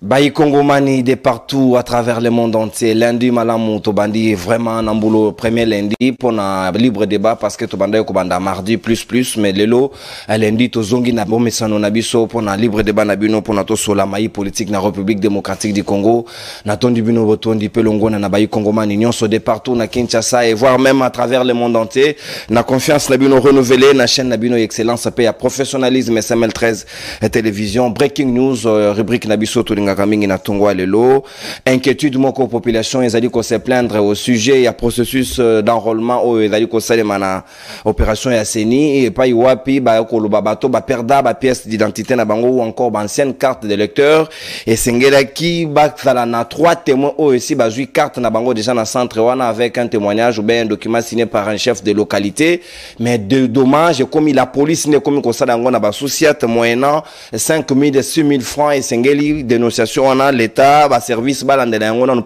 Bayi Kongomani de partout à travers le monde entier. Lundi, Malamou, Tobandi, vraiment, Nambulo, premier lundi, pour un libre débat, parce que Tobanda, Kobanda, mardi, plus, mais lelo, lundi, Tozongi, Nabome, Sano, Nabiso, pour un libre débat, Nabino, pour notre sur la maï politique, na République démocratique du Congo, Natondi Bino, Botondi, Pelongo, na Bayi Kongomani, Nyon, so de partout, na Kinshasa, et voire même à travers le monde entier, na confiance, Nabino renouvelée, na chaîne, Nabino, excellence, paix, à professionnalisme, SML 13, télévision, breaking news, rubrique, Nabiso, Tolinga, na Tongwa lelo inquiétude moko population ezali ko se plaindre au sujet ya processus d'enrôlement au ezali ko salema na opération ya CENI et pas wapi ba ko loba bato ba perda ba pièce d'identité na bango ou encore ba ancienne carte de lecteur et sengela ki ba sala na 3 témoins au aussi ba jui carte na bango déjà na centre wana avec un témoignage ou bien un document signé par un chef de localité mais de dommage comme la police ne comme ko sala ngo na ba société moyennant 5 000 et 6 000 francs et sengeli dénonciation on a l'État, va service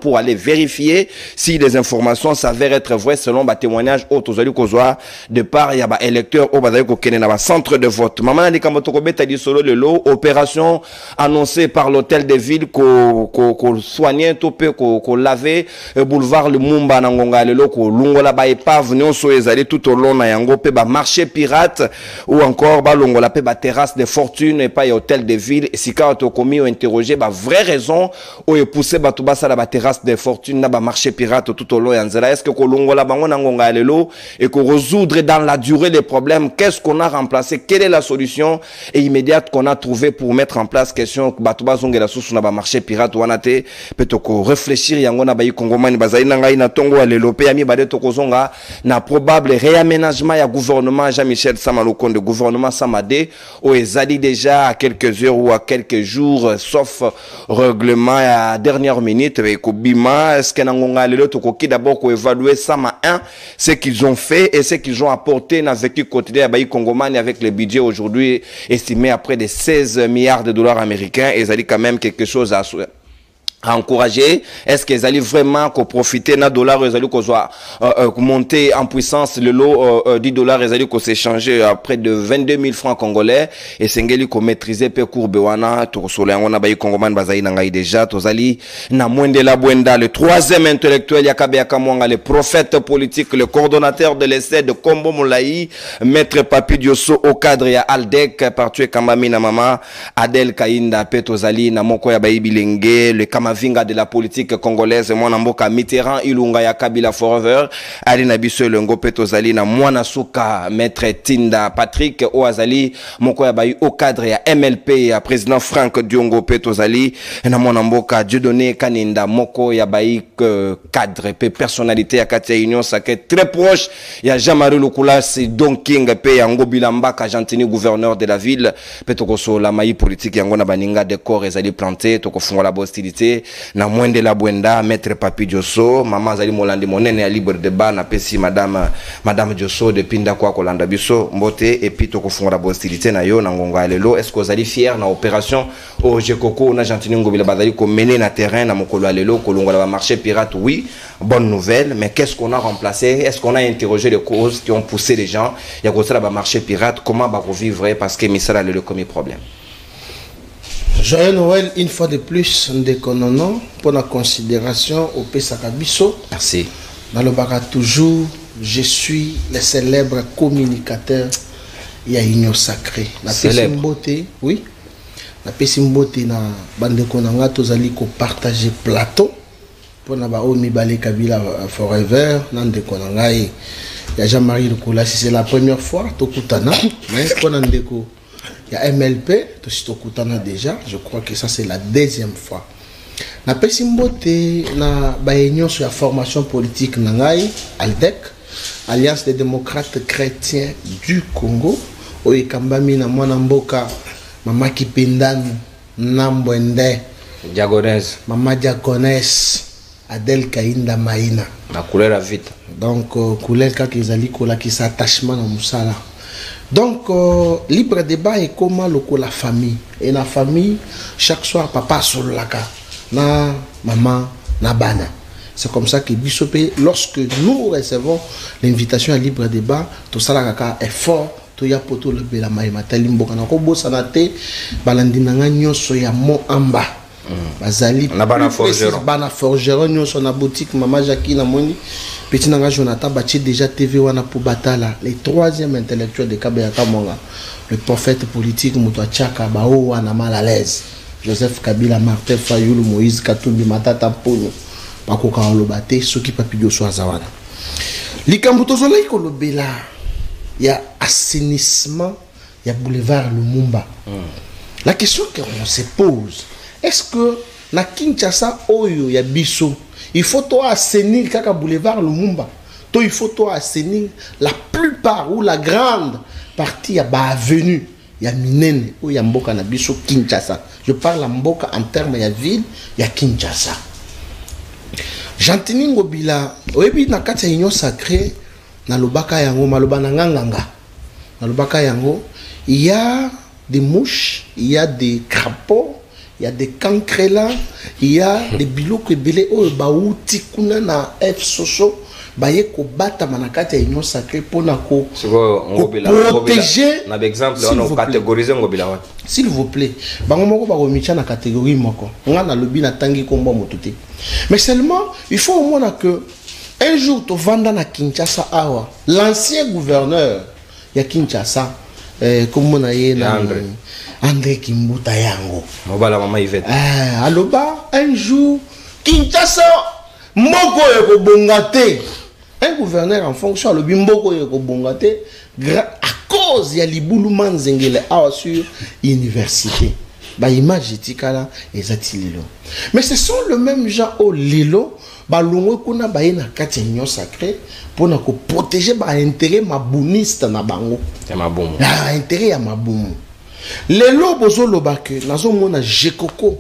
pour aller vérifier si les informations s'avèrent être vraies selon les témoignages de part il y a des électeurs au centre de vote. Maman dit dit solo le lot opération annoncée par l'hôtel de ville qu'on soignait tout peu qu'on lavait boulevard le Mumba Nangonga le lot qu'on lungola ba épave non so ezali tout au long na yango pe ba marché pirate ou encore ba lungola pe ba terrasse de fortune et pas hôtel de ville et si quand on commis ou interrogé ba vraie raison où est poussé batuba ça la terrasse de fortune na ba marché pirate tout au long yanzela est-ce que kolongola bango nangonga lelo et qu'on résoudre dans la durée les problèmes qu'est-ce qu'on a remplacé quelle est la solution et immédiate qu'on a trouvé pour mettre en place question batuba zongela susu na ba marché pirate wanate petoko réfléchir yango na bayi kongomani bazali na ngai na tongo lelo pe ami bade tokozonga na probable réaménagement ya gouvernement Jean-Michel Samaloko de gouvernement Samade où ezali déjà à quelques heures ou à quelques jours sauf règlement à dernière minute avec Obima est-ce que nangonga lelo tokoki d'abord ko évaluer ça ma 1 ce qu'ils ont fait et ce qu'ils ont apporté dans vécu quotidien à Bayi Kongomani avec le budget aujourd'hui estimé à près de 16 milliards de dollars américains et ça dit quand même quelque chose à encourager est-ce qu'ils allaient vraiment profiter d'un dollar ils allaient monter en puissance le lot 10 dollars ils allaient s'échanger à près de 22 000 francs congolais et sengeli ko maîtriser pe courbe wana to sola ngona bayi kongoman bazai na ngai déjà tozali na mwende la bwenda le troisième intellectuel yakabe yakamwanga le prophète politique le coordonnateur de l'essai de Kombo Moulaï maître Papi Diosso au cadre ya Aldec partout Kambami na mama Adel Kainda pe tozali na moko ya bayi bilenge le Vinga de la politique congolaise mwana mboka Mitterrand Ilunga ya Kabila forever ali na biso lengo petozali na mwana suka maître Tinda Patrick Oazali moko ya bayi au cadre ya MLP ya président Franck Diongo petozali na mwana mboka Dieudonné Kaninda moko ya bayi cadre pe personnalité ya Katia Union Sake très proche ya Jean-Marie Lukula c'est Don King pe ya Ngobila Mbaka Gentini gouverneur de la ville petokoso la mayi politique yango na baninga décor ezali planté tokofunga la hostilité na mwende la bwenda maître Papi Diosso maman zali molandi monene ya libre débat na pesi madame Diosso de pinda kwa kolanda biso mbote et puis tokofunga la hostilité na yo na ngonga lelo est-ce que vous allez fier na opération au Jekoko na Gentini Ngobila bazali ko mener na terrain na mokolo lelo kolonga la marché pirate oui bonne nouvelle mais qu'est-ce qu'on a remplacé est-ce qu'on a interrogé les causes qui ont poussé les gens ya ko sala ba marché pirate comment ba revivre parce que misala le comme problème. Joyeux Noël, une fois de plus, Ndekonono, pour la considération au Pesakabiso. Merci. Dans le Bara toujours, je suis le célèbre communicateur. Il y a une sacrée. La Pessimbote, oui. La Pessimbote, na Bandekonanga, tozali ko partager plateau. Pour na Baomi Bale Kabila Forever, Nandekonanga, il y a Jean-Marie Lukula, si c'est la première fois, Tokutana, mais pour Nandeko. Il y a MLP, Tokutana déjà, je crois que ça c'est la deuxième fois. Na Pessimbote, na Bayenyon sur la formation politique Nangai, Aldec, Alliance des démocrates chrétiens du Congo, Oekambami na Mwanamboka, Mama Kipindanu, Nambwende, Diagonès, Mama Diagonès, Adel Kainda Maïna. La couleur vite. Donc, couleur kakizali kola qui s'attachement à Moussala. Donc, libre débat est comment la famille. Et la famille, chaque soir, papa sur la carte. Na maman, na bana. C'est comme ça que Bissopé, lorsque nous recevons l'invitation à libre débat, tout ça est fort. Tout ya poto le bela maïma. Talimbo kana ko bosanate balandinanga nyoso ya mo amba. bazali bana forgeron bana forgeron nyonso na boutique Mama Jackie na moni petit nanga Jonathan batie déjà TV wana pour batala les troisième intellectuel de Kabea Kamonga le prophète politique Moutoua Tchaka bao wana mal à l'aise Joseph Kabila Martin Fayulu Moïse Katumbi Matata Mpono bakoka olobate soki papidio so azawana likambo tozola ikolobela ya assainissement ya boulevard Lumumba. La question qu'on se pose, est-ce que na Kinshasa oyo ya biso il faut toi assainir kaka boulevard Lumumba, toi il faut toi assainir la plupart ou la grande partie ya ba avenue ya minene ou ya mboka na biso Kinshasa. Je parle en mboka en termes ya ville ya Kinshasa. Jantini ngobila oyebi na kati ya union sacrée na lobaka yango maloba na nganganga na lobaka yango il y a des mouches, il y a des crapauds, il y a des cancrelats, il y a des biloko ebele oyo bauti kuna na F soso baye ko bata manakati ya union sacrée pona ko protéger na exemple on catégoriser ngobila wa s'il vous plaît bango moko ba komicha na catégorie moko ngana lobi na tangi kombo motuté mais seulement il faut au moins que un jour to vanda na Kinshasa awa l'ancien gouverneur ya Kinshasa comme on a eu André Kimbuta yango mobala mama Yvette aloba un jour Kinshasa moko eko bongate un gouverneur en fonction alobi moko eko bongate à cause ya libulu manzengele awa sur université ba image etikala ezati lilo mais ce sont le même gens au lilo balongwe kuna ba na kati ya union sacrée pour na ko protéger ba intérêt mabuniste na bango ya mabumu intérêt ya mabumu lelo bozoloba que nazo mona Jekoko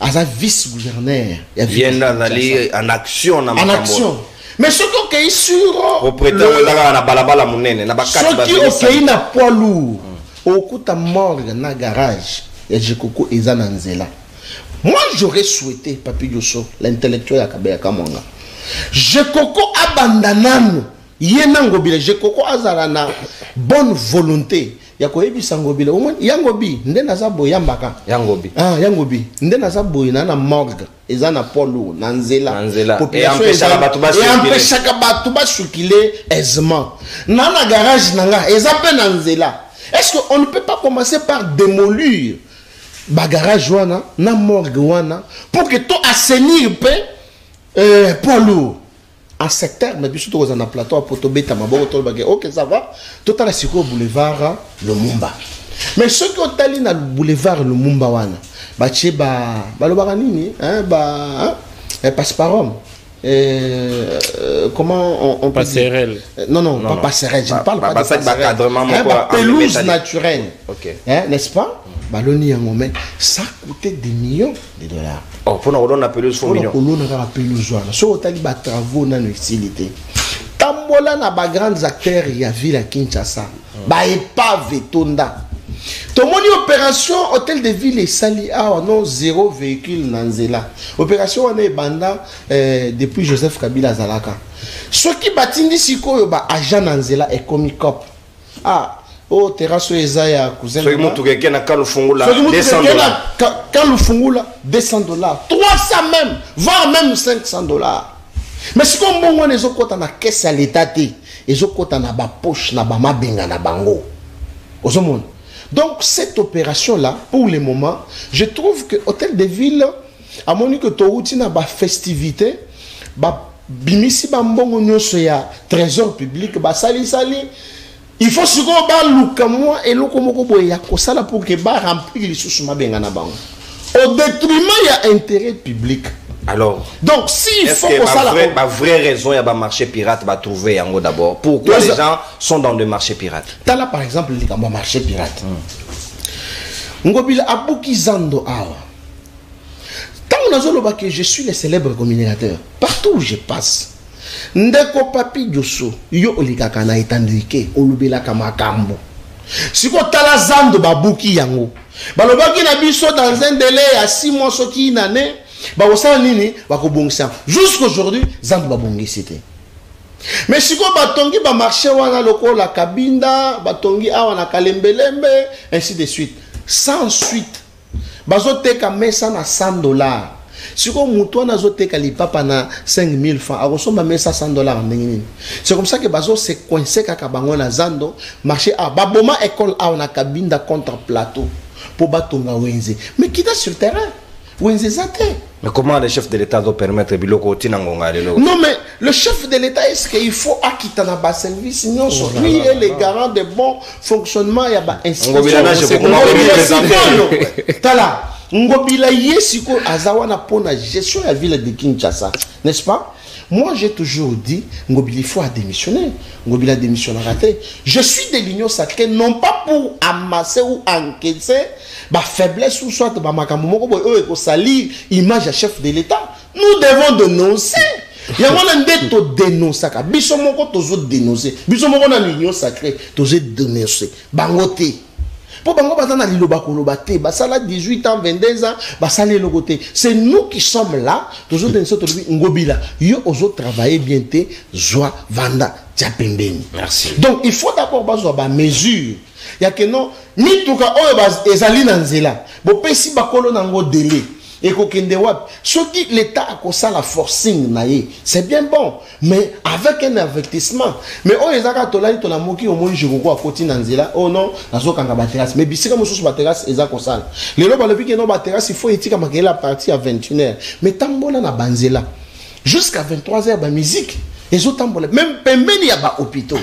aza vice gouverneur ya vient d'aller en action na en action mais ce qui est sur propriétaire na balabala munene na bakati ba ce qui est na poids lourd okuta morgue na garage ya Jekoko eza na nzela. Moi j'aurais souhaité Papi Yosso l'intellectuel ya Kabea Kamonga Jekoko abandanano yena ngobile Jekoko azala na bonne volonté ya koyebisa ngobile au moins yangobi nde naza boyambaka yangobi yangobi nde naza boyina na morgue eza na polo na nzela population empêchaka batu basukile aisément na garage nanga eza pe na nzela. Est-ce qu'on ne peut pas commencer par démolir ba garage wana na morgue wana pour que tout assainir pe poids lourd en secteur mais biso to na plateau pour to beta maboko to bagé OK ça va tout à la siko boulevard Lumumba mais ceux qui ont tali na boulevard Lumumba wana ba tie ba balobaka nini passeparom comment on passerelle non pas passerelle je ne parle pas de passerelle pelouse naturelle n'est-ce pas baloni yango mais ça coûtait des millions de dollars. Oh pour nous on a pelouse pour millions. Pour nous on a pelouse wana so otali ba travaux na utilité tambola na ba grands acteurs ya ville à Kinshasa ba epave tonda tomoni opération hôtel de ville et sali a non zéro véhicule na nzela opération wana ebanda depuis Joseph Kabila Zalaka soki batindi sikoyo ba agent na nzela ekomi cop oh terrasse eza ya cousin soki mutu keke na kalufungula $200 kalufungula $200 300 même voire même $500 mais si comme bon on ezokota na caisse à l'état te ezokota na ba poche na ba mabenga na bango ozomona. Donc cette opération là pour le moment je trouve que hôtel de ville à mon que touti na ba festivité ba bimisi ba mbongo nyoso ya trésor public ba sali il faut se go ba luka moi et loko moko boye ya kosala pour que ba remplir les sous mabenga na bango au détriment ya intérêt public. Alors donc si il faut que ma vraie raison il y a un marché pirate va trouver yango d'abord pourquoi les gens sont dans le marché pirate. T'as là par exemple le marché pirate ngobila abuki zando awa tant on a zoloba que je suis le célèbre communicateur partout où je passe ndeko Papi Yosso yo olikaka na etandike olubela kama kambo siko tala zando babuki yango balobaki na biso dans un délai à 6 mois soki une année ba osala nini bakobongisa jusqu'aujourd'hui zando babongisi te mais siko batongi ba marché wana lokola Kabinda batongi awa na Kalembelembe ainsi de suite sans suite bazoteka mesa na $100. Si on mouton a zoteka li papa na 5000 francs, a resomba mesa $100 ndengini. C'est comme ça que bazo se coincé kaka bango na zando, marché a baboma école a on a cabine contre plateau pour batonga wenze. Mais qui est sur le terrain? Wenze zate. Mais comment le chef de l'État doit permettre biloko tinangonga lelo? Non mais le chef de l'État est-ce qu'il faut acquitter na bas service non lui est le garant de bon fonctionnement ya ba institution. Tala Ngobila Yesiko Azawana pour la gestion de la ville de Kinshasa, n'est-ce pas? Moi j'ai toujours dit Ngobila il faut démissionner. Ngobila démissionne raté. Je suis de l'Union sacrée non pas pour amasser ou encaisser ma faiblesse ou soit ma makamoko ou salir image à chef de l'État. Nous devons dénoncer. Il y a un peu de dénoncer. Bisomoko tozo dénoncer. Bisomoko na l'Union sacrée tozo dénoncer. Bangote. Pour bango bazana liloba koloba te, basala 18 ans, 22 ans, basala le côté. C'est nous qui sommes là, toujours dans cette ngobila. Yo ozo travailler bien te, joie vanda tchapembeni. Merci. Donc il faut d'abord bazo ba mesure. Ya que non ni tuka oyo baz ezali na nzela. Bo pesi bakolo nango délai. Et ce qui l'État a ça la forcing naïe, c'est bien bon, mais avec un avertissement. Mais oh les gars tolali to la moki au moins je vois à côté nanzela. Oh non, nazo kanga bateras. Mais bisika mosusu bateras ezako sala. Les loba le pique no bateras il faut etika makela partie à 21h. Mais tambola na banzela jusqu'à 23h ba musique. Les autres tambola même pembeni ya ba hôpitaux.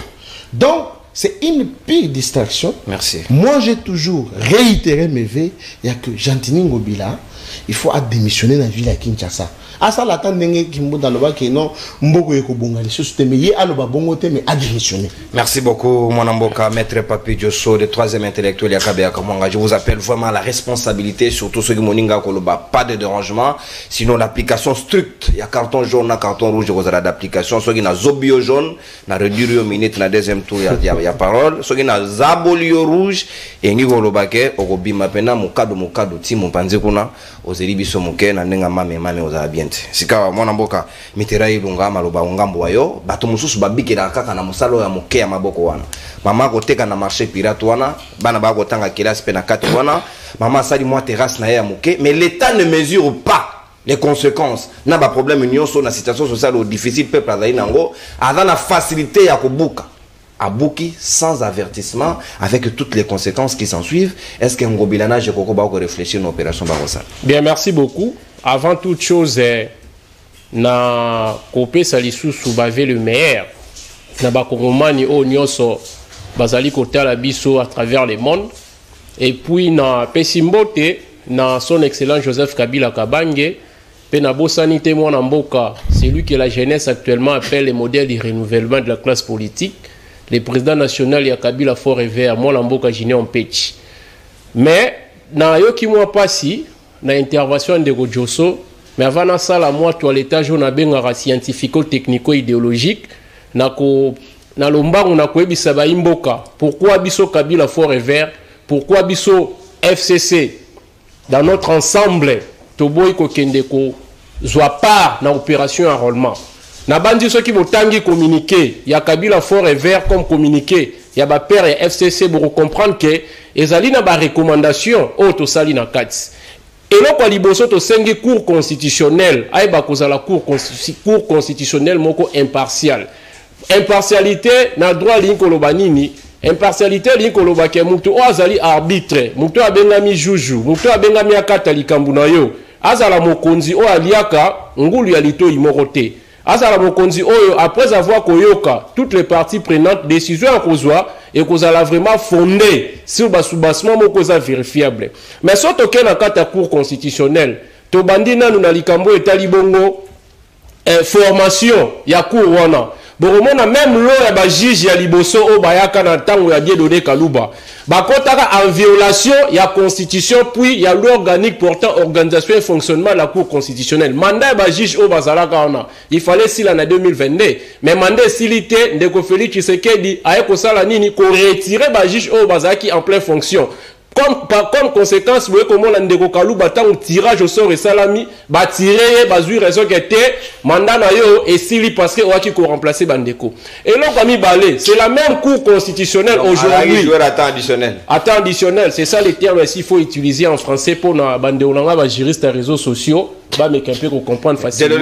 Donc c'est une pire distraction. Merci. Moi j'ai toujours réitéré mes vœux, il y a que Jantini Ngobila. Il faut démissionner dans la ville à Kinshasa. À ça, l'attente n'est pas non, mboko yeko bonga les choses mais yé aloba bongo te mais a démissionné. Merci beaucoup mon amboka maître Papi Diosso le troisième intellectuel Yakabe Akamanga. Je vous appelle vraiment à la responsabilité surtout ceux qui moninga koloba pas de dérangement sinon l'application stricte il y a carton jaune na carton rouge aux d'application ceux qui na zobio jaune na réduire minute na deuxième tour il y a parole ceux qui na zabolio rouge et ngi koloba ke okobima pena mukado ti mpanze kuna ozeli biso moke na ndenga mame oza bien sika mwana mboka mitera ilunga maloba ngambo wayo bato mususu babikela kaka na musalo ya moke ya maboko wana mama koteka na marché pirate wana bana ba kotanga kilasi pe na kati wana mama sali moi terrasse na ya moke mais l'État ne mesure pas les conséquences na ba problème union sur la situation sociale au difficile peuple azali nango avant la facilité ya kobuka Abouki sans avertissement avec toutes les conséquences qui s'en suivent. Est-ce que Ngobilana je kokoba ko réfléchir une opération Barossa? Bien, merci beaucoup. Avant toute chose, na kopé salisu soubavé le meilleur. Na bakoromani o nyoso bazali kota la biso à travers le monde. Et puis na pesimbote na son excellent Joseph Kabila Kabange. Pe na bosanité mwana mboka, c'est lui que la jeunesse actuellement appelle le modèle du renouvellement de la classe politique. Le président national ya Kabila Fort et Vert, mwana mboka Gideon Petch. Mais na yoki mwa pasi na intervention de Godjoso, mais avant na sala moi toilettage on a benga scientifico technico idéologique na lombango na koyebisa ba imboka. Pourquoi biso Kabila Fort et Vert? Pourquoi biso FCC dans notre ensemble toboy ko kende ko zwa part na opération enrôlement. Na bandi ceux qui vont tangi communiquer, il y a Kabila Fort et Vert comme communiqué, il y a ba père et FCC pour comprendre que ezali na ba recommandation auto sali na kats. Et là kwa liboso to sengi cour constitutionnel, ay ba kozala cour constitutionnel moko impartial. Impartialité na droit linkoloba nini? Impartialité linkoloba ke mutu o azali arbitre, mutu abengami juju, mutu abengami akata likambu na yo. Azala mokonzi o aliaka ngulu ya lito imorote. Azala mokonzi oyo après avoir koyoka toutes les parties prenantes décision à kozwa et kozala vraiment fondé sur basoubassement moko za vérifiable. Mais soto ke na kata cour constitutionnelle to bandina na likambo etali bongo formation ya cour wana. Boromona même l'eau ya ba juge ya liboso o bayaka na tango ya Dieudonné Kalouba. Bakotaka en violation ya constitution puis ya loi organique portant organisation et fonctionnement de la cour constitutionnelle. Mandat ba juge o bazalaka ona. Il fallait s'il en a 2022. Mais mandat silité ndeko Félix Tshisekedi aye ko sala nini ko retirer ba juge o bazaki en pleine fonction. Comme conséquence, vous voyez comment Ndeko Kalouba tant tirage au sort et salami, bah tirer, bah jouer raison qui était mandat na yo et s'il parce que ouaki ko remplacer Bandeko. Et là comme balé, c'est la même cour constitutionnelle aujourd'hui. Attend additionnel, c'est ça les termes qu'il faut utiliser en français pour na Bandeko ba juriste à réseaux sociaux, bah mais qu'un peu qu'on comprendre facilement.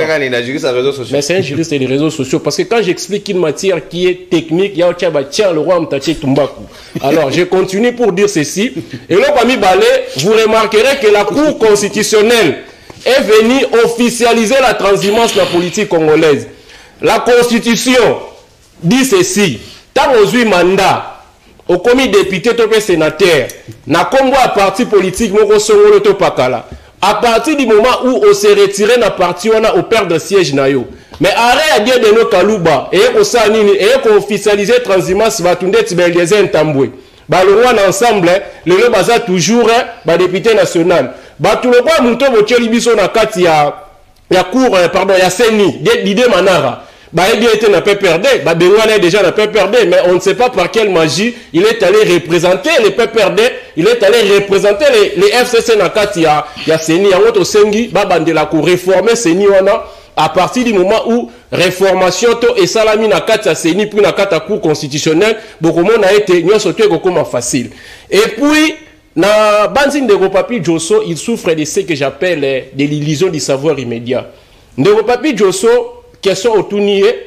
Mais c'est un juriste des réseaux sociaux parce que quand j'explique une matière qui est technique, il y a tiens le roi Mtaché Tumbaku. Alors je continue pour dire ceci. Et là, parmi Balé, vous remarquerez que la Cour constitutionnelle est venue officialiser la transhumance de la politique congolaise. La Constitution dit ceci. Tant aux 8 mandats, au commis député, au sénateur, n'a combo à parti politique, à partir du moment où on s'est retiré de la partie, on a au père de siège. Mais arrête à dire de nos Kalouba, et qu'on officialise la transhumance, va tout un tamboué. Bah le roi ensemble le baza toujours bah député national bah tout le roi muto botieli biso na kati ya cour pardon ya seni d'idée manara bah il était na PPRD bah Bengwana est déjà na PPRD mais on ne sait pas par quelle magie il est allé représenter les PPRD il est allé représenter les FCC na kati ya seni ya ngoto sengi bah bandela ko réformer seni wana à partir du moment où réformation et salami na kata seni puis na kata cour constitutionnelle beaucoup monde a été nyoso to comme facile et puis na banzine de Papi Josso il souffre de ce que j'appelle de l'illusion du savoir immédiat de Papi Josso question autour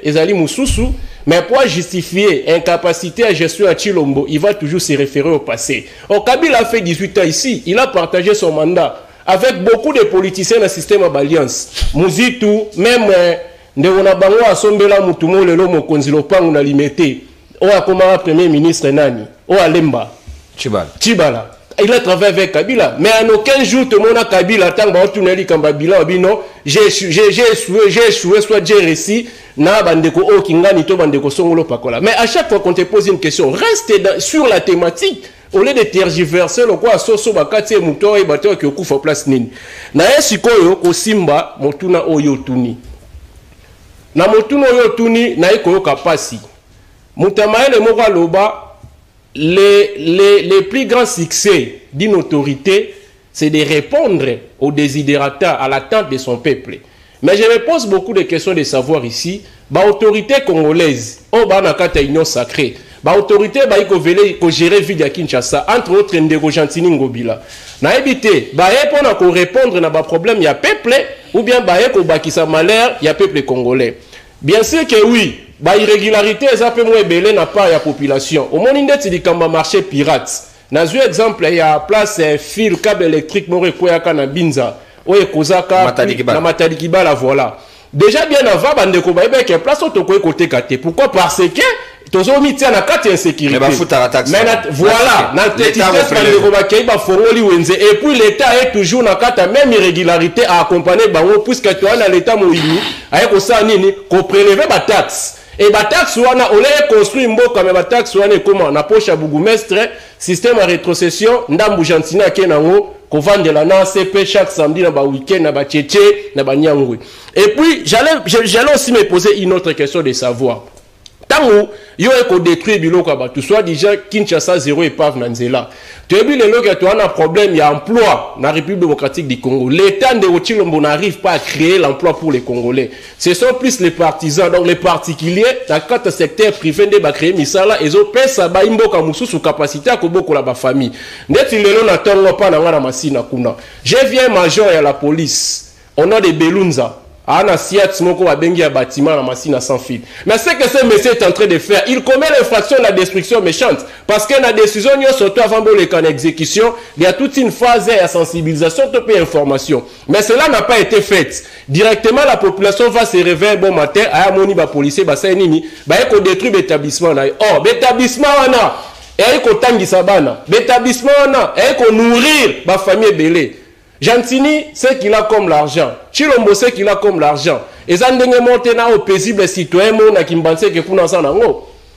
ezali mususu mais pour justifier incapacité à gestion à Chilombo il va toujours se référer au passé. Kabila a fait 18 ans ici il a partagé son mandat avec beaucoup de politiciens dans le système d'alliance. Muzitu, même Ndewona Bango a sombela mutumo lelo mokonzi lopangu na limité. O a comme premier ministre nani? O a Lemba. Chibala. Il a travaillé avec Kabila. Mais en aucun jour, tout le monde a Kabila. Tant que tu n'as dit Kabila, j'ai échoué, soit j'ai réussi. Na bandeko o kingani to bandeko songolo pakola. Mais à chaque fois qu'on te pose une question, reste sur la thématique. Au lieu de tergiverser le quoi soso bakati muto e bato ki okufa place nini na esikoyo ko simba motuna oyo tuni na motuna oyo tuni na ikoyo kapasi mutamaele moko loba les plus grands succès d'une autorité c'est de répondre aux desiderata à l'attente de son peuple. Mais je me pose beaucoup de questions de savoir ici ba autorité congolaise o ba na kata union sacrée ba autorité ba iko vele ko gérer ville ya Kinshasa entre autres Ndeko Jantini Ngobila na ebité ba epona ko répondre na ba problème ya peuple ou bien ba eko bakisa malheur ya peuple congolais. Bien sûr que oui ba irrégularité ça peut moins belé na part ya population au monde ndeti dikamba marché pirate na zu exemple ya place fil câble électrique mo rekoyaka na Binza o ekozaka na Matalikibala voilà. Déjà bien avant bandeko ba ebe que place otoko côté kate pourquoi parce que tozo mitia na kati insécurité mais voilà na tristesse bandeko ba keiba fongoli wenze et puis l'état est toujours na kata même irrégularité à accompagner bango puisque toi na l'état moyini ayeko sa nini ko prélever ba taxe et ba taxe wana on l'a construit mboka mais ba taxe wana comment na poche ya bourgmestre système à rétrocession ndambu jantina kenango ko vandela na CP chaque samedi na ba week-end na ba tchétché na ba nyangwe. Et puis j'allais aussi me poser une autre question de savoir tango yo eko détruire biloko ba tout soit déjà Kinshasa zéro épave na nzela tu as vu le loka tu as un problème il y a emploi na République démocratique du Congo l'état de Chilombo n'arrive pas à créer l'emploi pour les Congolais ce sont plus les partisans donc les particuliers dans quatre secteurs privés de ba créer misala et zo pesa ba imboka mususu capacité à koboko la ba famille ndeti lelo na tongo pa na ngana masina kuna je viens major à la police on a des Belunza Ana Siat Moko a bengi a bâtiment la machine sans fil. Mais ce que ce monsieur est en train de faire, il commet l'infraction de la destruction méchante. Parce que la décision, surtout avant de l'exécution, il y a toute une phase de sensibilisation, de information. Mais cela n'a pas été fait. Directement, la population va se réveiller un bon matin, à Amoni, ba policier, ba sainini, ba eko détruire l'établissement. Oh, l'établissement, on a, et eko tangi sabana. L'établissement, on a, et eko nourrir, ba famille belé. Jantini, c'est qu'il a comme l'argent. Chilombo, c'est qu'il a comme l'argent. Et ça ne monte pas au paisible citoyen,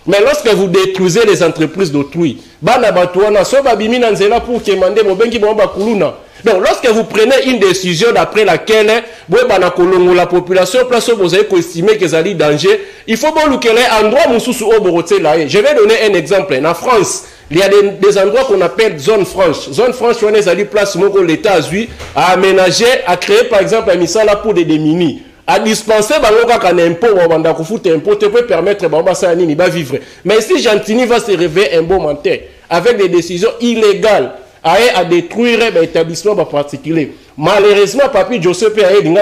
mais lorsque vous détruisez les entreprises d'autrui, donc lorsque vous prenez une décision d'après laquelle la population place vous avez estimé que ça a danger, il faut que les endroits je vais donner un exemple. En France, Il y a des endroits qu'on appelle zone franche. Zone franche, on est à la place où l'État a aménagé, a créé par exemple un misala pour des démunis. À dispenser, un impôt, impôt, te peut permettre de vivre. Mais si Gentini va se réveiller un bon menteur, avec des décisions illégales, à détruire l'établissement particulier. Malheureusement, Papi Joseph a dit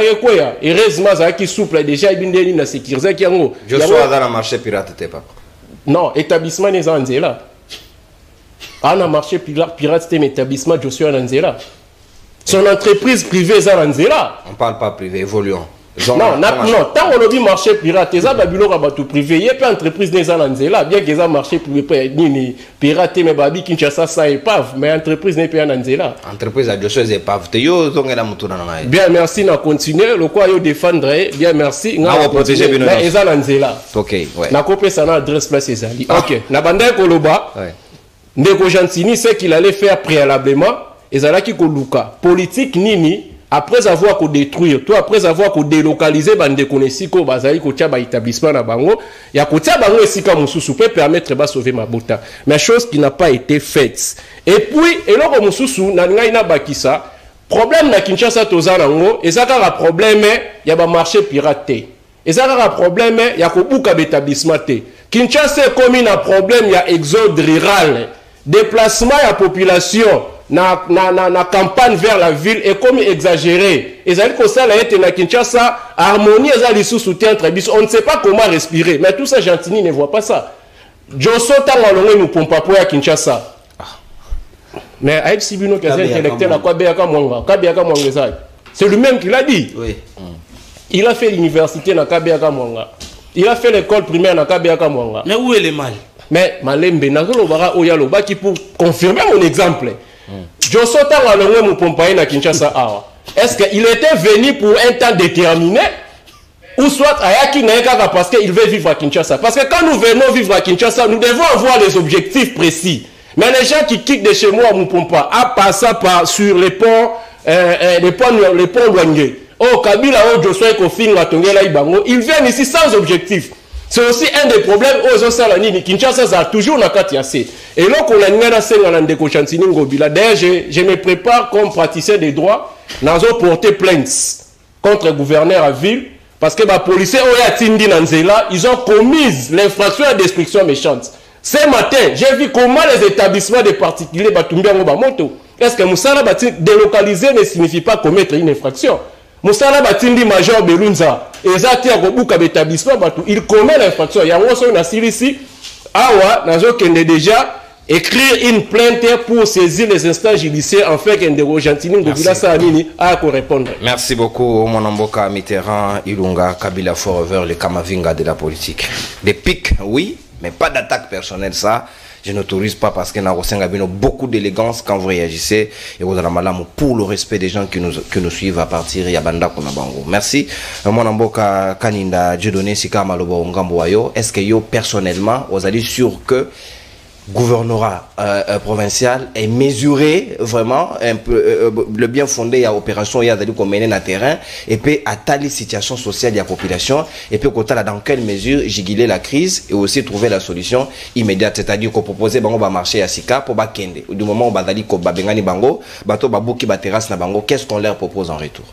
heureusement, ça qui souple déjà, il y a une sécurité qui est en Je suis dans le marché pirate, papa. Non, établissement n'est pas là. Dans le marché pirate, c'est un établissement Joshua Nanzela. Son entreprise privée est là. On ne parle pas privé, évoluant. Non, tant qu'on a dit marché pirate, c'est un bateau privé. Il n'y a pas d'entreprise n'est pas là. Bien que ça marché privé, pirate, mais babi Kinshasa, ça est pas. Mais l'entreprise n'est pas là. L'entreprise a Joshua est pas. Bien, merci. On continue. Le quoi, il défendre. Bien, merci. On va protéger bien. Mais ils sont là. Ok, ouais. On a coupé ça dans l'adresse place. Ok. On a bandé Koloba. Ndeko Gentini sait qu'il allait faire préalablement. Et ça qui Koluka. Politique Nini. Après avoir détruire, toi après avoir délocalisé bande konesiko bazali ko tia ba établissement na bango, ya ko tia bango esika mususu peut permettre ba sauver Mabota. Mais chose qui n'a pas été faite. Et puis eloko mususu na ngai na bakisa, problème na Kinshasa tozana ngo, ezaka ka problème ya ba marché piraté. Ezaka ka problème ya ko buka d'établissement té. Kinshasa comme na problème ya exode rural, déplacement ya population. Na campagne vers la ville est comme exagéré. Et ça dit que ça a été na Kinshasa, harmonie et sous soutien très bis. On ne sait pas comment respirer. Mais tout ça, Gentini ne voit pas ça. Josso Tangalongé nous pompe pas à Kinshasa. Mais Aïd Sibino, qui est intellectuel, c'est lui-même qui l'a dit. Oui. Il a fait l'université na Kabiaka Mwanga. Il a fait l'école primaire na Kabiaka Mwanga. Mais où est le mal? Mais Malembe, Nazolo Oyaloba qui pour confirmer mon exemple. Josota Walongwe Mupompaye na Kinshasa Awa. Est-ce qu'il était venu pour un temps déterminé ou soit Ayaki Naekaka parce qu'il veut vivre à Kinshasa? Parce que quand nous venons vivre à Kinshasa, nous devons avoir les objectifs précis. Mais les gens qui quittent de chez moi à Mupompa, à passer par sur les ponts, les ponts Luangé, oh Kabila, oh Joshua Kofinga, Tongela Ibango, ils viennent ici sans objectif. C'est aussi un des problèmes aux Osalani, Kinshasa, ça a toujours la Katiassé. Et là, qu'on a une de Kochantini Ngobila, d'ailleurs, je me prépare comme praticien des droits, nous avons porté plainte contre le gouverneur à ville, parce que les policiers, ils ont commis l'infraction à destruction méchante. Ce matin, j'ai vu comment les établissements des particuliers moto. Est-ce que Moussala délocaliser ne signifie pas commettre une infraction? Moussala Batindi Major Belunza, il commet l'infraction. Il y a un ici, Awa, n'a déjà écrire une plainte pour saisir les instances judiciaires en fait qu'un Gentini Ngobila Sahamini a répondre. Merci beaucoup, mon Mboka Mitterrand, Ilunga, Kabila Forever, le Kamavinga de la politique. Des pics, oui, mais pas d'attaque personnelle, ça. Je n'autorise pas parce qu'il y a beaucoup d'élégance quand vous réagissez et vous avez malade pour le respect des gens qui nous suivent à partir de Banda Kunabango. Merci. Mon Mboka Kaninda, Dieudonné Sika Malobo Ngamboayo. Est-ce que yo personnellement, vous allez sûr que gouvernorat provincial est mesuré vraiment un peu le bien fondé, il y a opération, il y a des qu'on mène à terrain et puis à telle situation sociale de la population et puis dans quelle mesure juguler la crise et aussi trouver la solution immédiate, c'est-à-dire qu'on propose bango ba marché à Sika pour ba kende du moment où badali ko ba bengani bango bato babuki ba terrasse na bango, qu'est-ce qu'on leur propose en retour?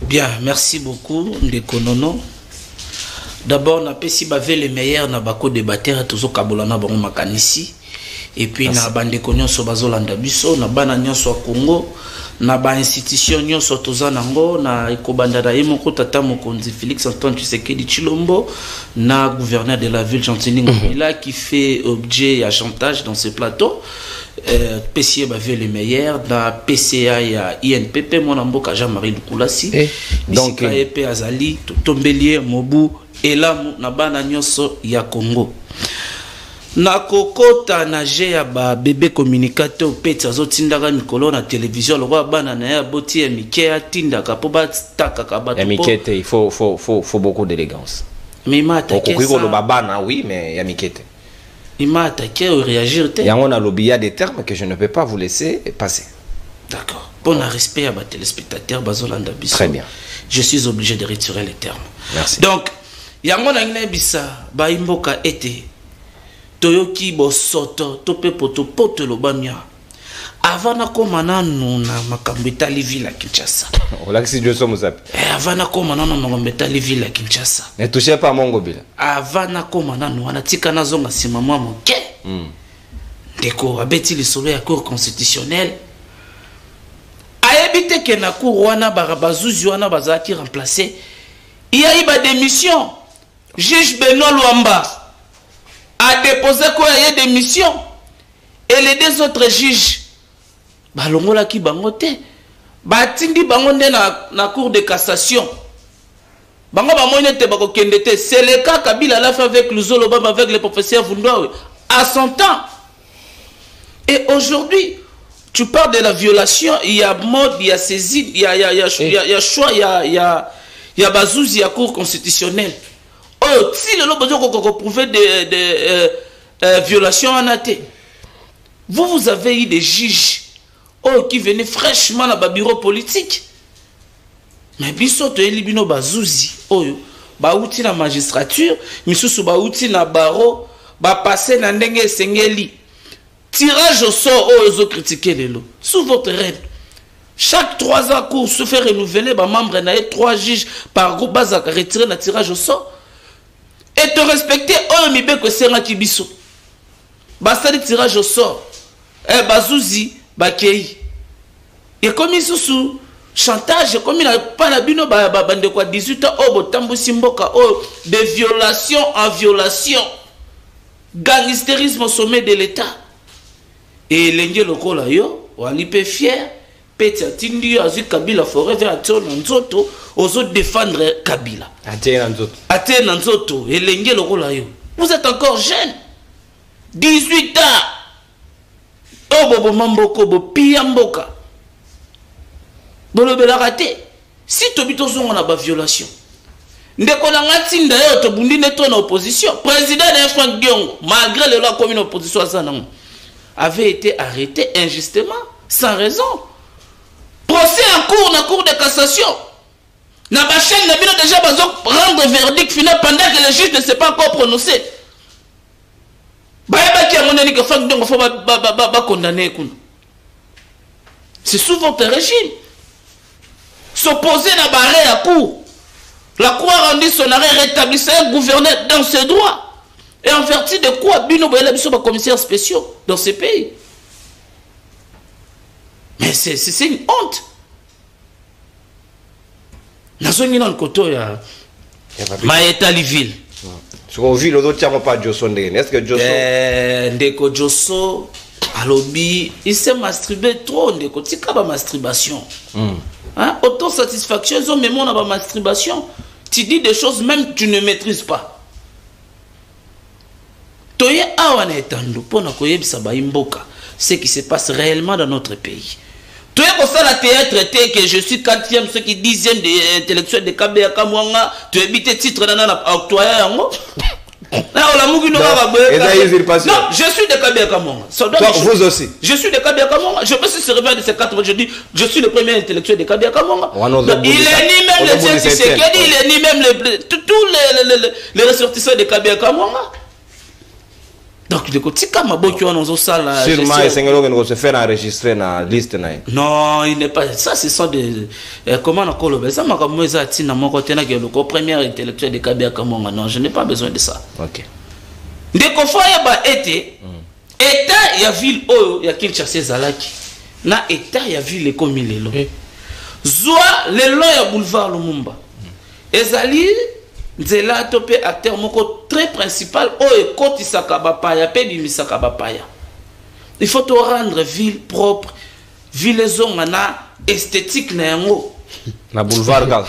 Bien, merci beaucoup Ndeko Nono. D'abord, on a pesi bavé les meilleurs na bako débatteur toujours kabolana bango makanisi et puis na bande konyoso bazolanda biso na bana nyonso Congo na ba institution nyonso tozanango na ekobandara yemoko tata mokonzi Félix Antoine Tshisekedi Tshilombo na gouverneur de la ville Gentini Ngobila qui fait objet à chantage dans ce plateau. PCA bavé les meilleurs na PCA ya INPP mon mboka Jean-Marie Lukulasi donc EP Azali Tombelier Mobu et là na bana nyonso ya Congo na kokota na je ya ba bébé communicateur peti azotindaka mikolo na télévision lo bana na ya boti ya mike atindaka po bataka ka bato mikete il faut beaucoup d'élégance mais mata koko lo babana oui mais ya mikete il m'a attaqué ou réagir. Il y a un lobby, il y a des termes que je ne peux pas vous laisser passer. D'accord. Bon respect à mes téléspectateurs, Bazolanda Bissau. Très bien. Je suis obligé de retirer les termes. Merci. Donc, il y a un Bisa, Baimboka été. toyoki bosoto to pe poto poto lobamia avant na komana na makambo etali ville ya Kinshasa. Olakisi Joso Musapi. Avant na komana na makambo etali ville ya Kinshasa. Ne touchez pas Mongo bila. Avant na komana no wana tika na zonga sima mwa moke. Ndeko abeti lisolo ya cour constitutionnelle. Ayebite ke na cour wana barabazuzi wana bazaki remplacer. Il y a eu des démission. Juge Benoît Luamba a déposé quoi il y a des démission. Et les deux autres juges balongola ki bangote batindi bangonde na cour de cassation bango ba moine te bako kendete. C'est le cas Kabila l'a fait avec Luzolo Bamba, avec le professeur Vundowe à son temps. Et aujourd'hui tu parles de la violation, il y a mode, il y a saisine, il y a choix, il y a bazouzi, il y a cour constitutionnelle. Oh, si le besoin qu'on prouver des violations en athée. Vous avez eu des juges qui venaient fraîchement dans le bureau politique. Mais biso to elibino bazouzi oyo ba outi na magistrature, misusu ba outi na barreau, ba passer na ndenge sengeli. Tirage au sort aux critiquer les lots. Sous votre règle. Chaque 3 ans cours se fait renouveler ba membre na 3 juges par groupe bazaka retirer na tirage au sort. Et te respecter oyo mibe ko serra kibiso. Basta de tirage au sort. Bazouzi bakei. Et comme sous chantage, comme il n'a pas la bino bande quoi 18 ans au botambo simboka de violation en violation. Gangsterisme au sommet de l'État. Et l'Indien lokola yo, wali pe fier, petit atindi azu Kabila forêt vers Nzoto, aux autres défendre Kabila. Ate Nzoto, et l'Indien lokola yo. Vous êtes encore jeune. 18 ans. Oh bobo mamboko bo piyamboka. Bolo bela raté. Si tobito zongo na ba violation. Ndeko na ngatinda yo to bundi neto na opposition. Président de Franck Diongo, malgré le loi commune opposition à ça non, avait été arrêté injustement, sans raison. Procès en cours, na cour de cassation. Na ba chaîne na bino déjà bazo rendre verdict final pendant que le juge ne s'est pas encore prononcé. C'est sous votre régime. S'opposer à barrer à cour. La cour a rendu son arrêt, rétablissant un gouverneur dans ses droits. Et en vertu de quoi Bino Boyela Bisso va commissaire spéciaux dans ces pays. Mais c'est une honte. Nazongi dans le koto ya Maeta Liville. Sur le ville, l'autre tient pas Joso Ndegen. Est-ce que Joso Ndeko Joso alobi, il s'est masturbé trop. Ndeko tika ba masturbation. Hein? Autosatisfaction, ils ont même on a ba masturbation. Tu dis des choses même que tu ne maîtrises pas. Toye awana etando pona koyebisa ba imboka ce qui se passe réellement dans notre pays. Toye ko sala théâtre que je suis 4e, ceux qui 10e des intellectuels de Kabea Kamwanga, tu évites titre na octroyer yango. Non, je suis de Kabea Kamwanga. Toi, vous aussi. Je suis de Kabea Kamwanga. Je me suis servi de ces 4 mois. Je dis, je suis le premier intellectuel de Kabea Kamwanga. Il est ni même le Tshisekedi, il est ni même tous les ressortissants de Kabea Kamwanga. Donc, de côté, comme Maboki, on a ça là. Sûrement, il se faire enregistrer dans la liste. Non, il n'est pas. Ça, ce sont des. Comment on a le ça m'a comme moi, ça, dans mon côté, le premier intellectuel de Kabea Kamwanga. Non, je n'ai pas besoin de ça. Ok. Dès qu'on fait un été, État, il y a ville où il y a Kinshasa Zalaki. Na État, il y a ville comme il est là. Zoa, le long, il y a boulevard Lumumba. Ezali. Nzela topé acteur moko très principal o koti sakabapaya pe bimisaka bapaya. Il faut te rendre ville propre, ville zonga na esthétique na yango. Na boulevard ka.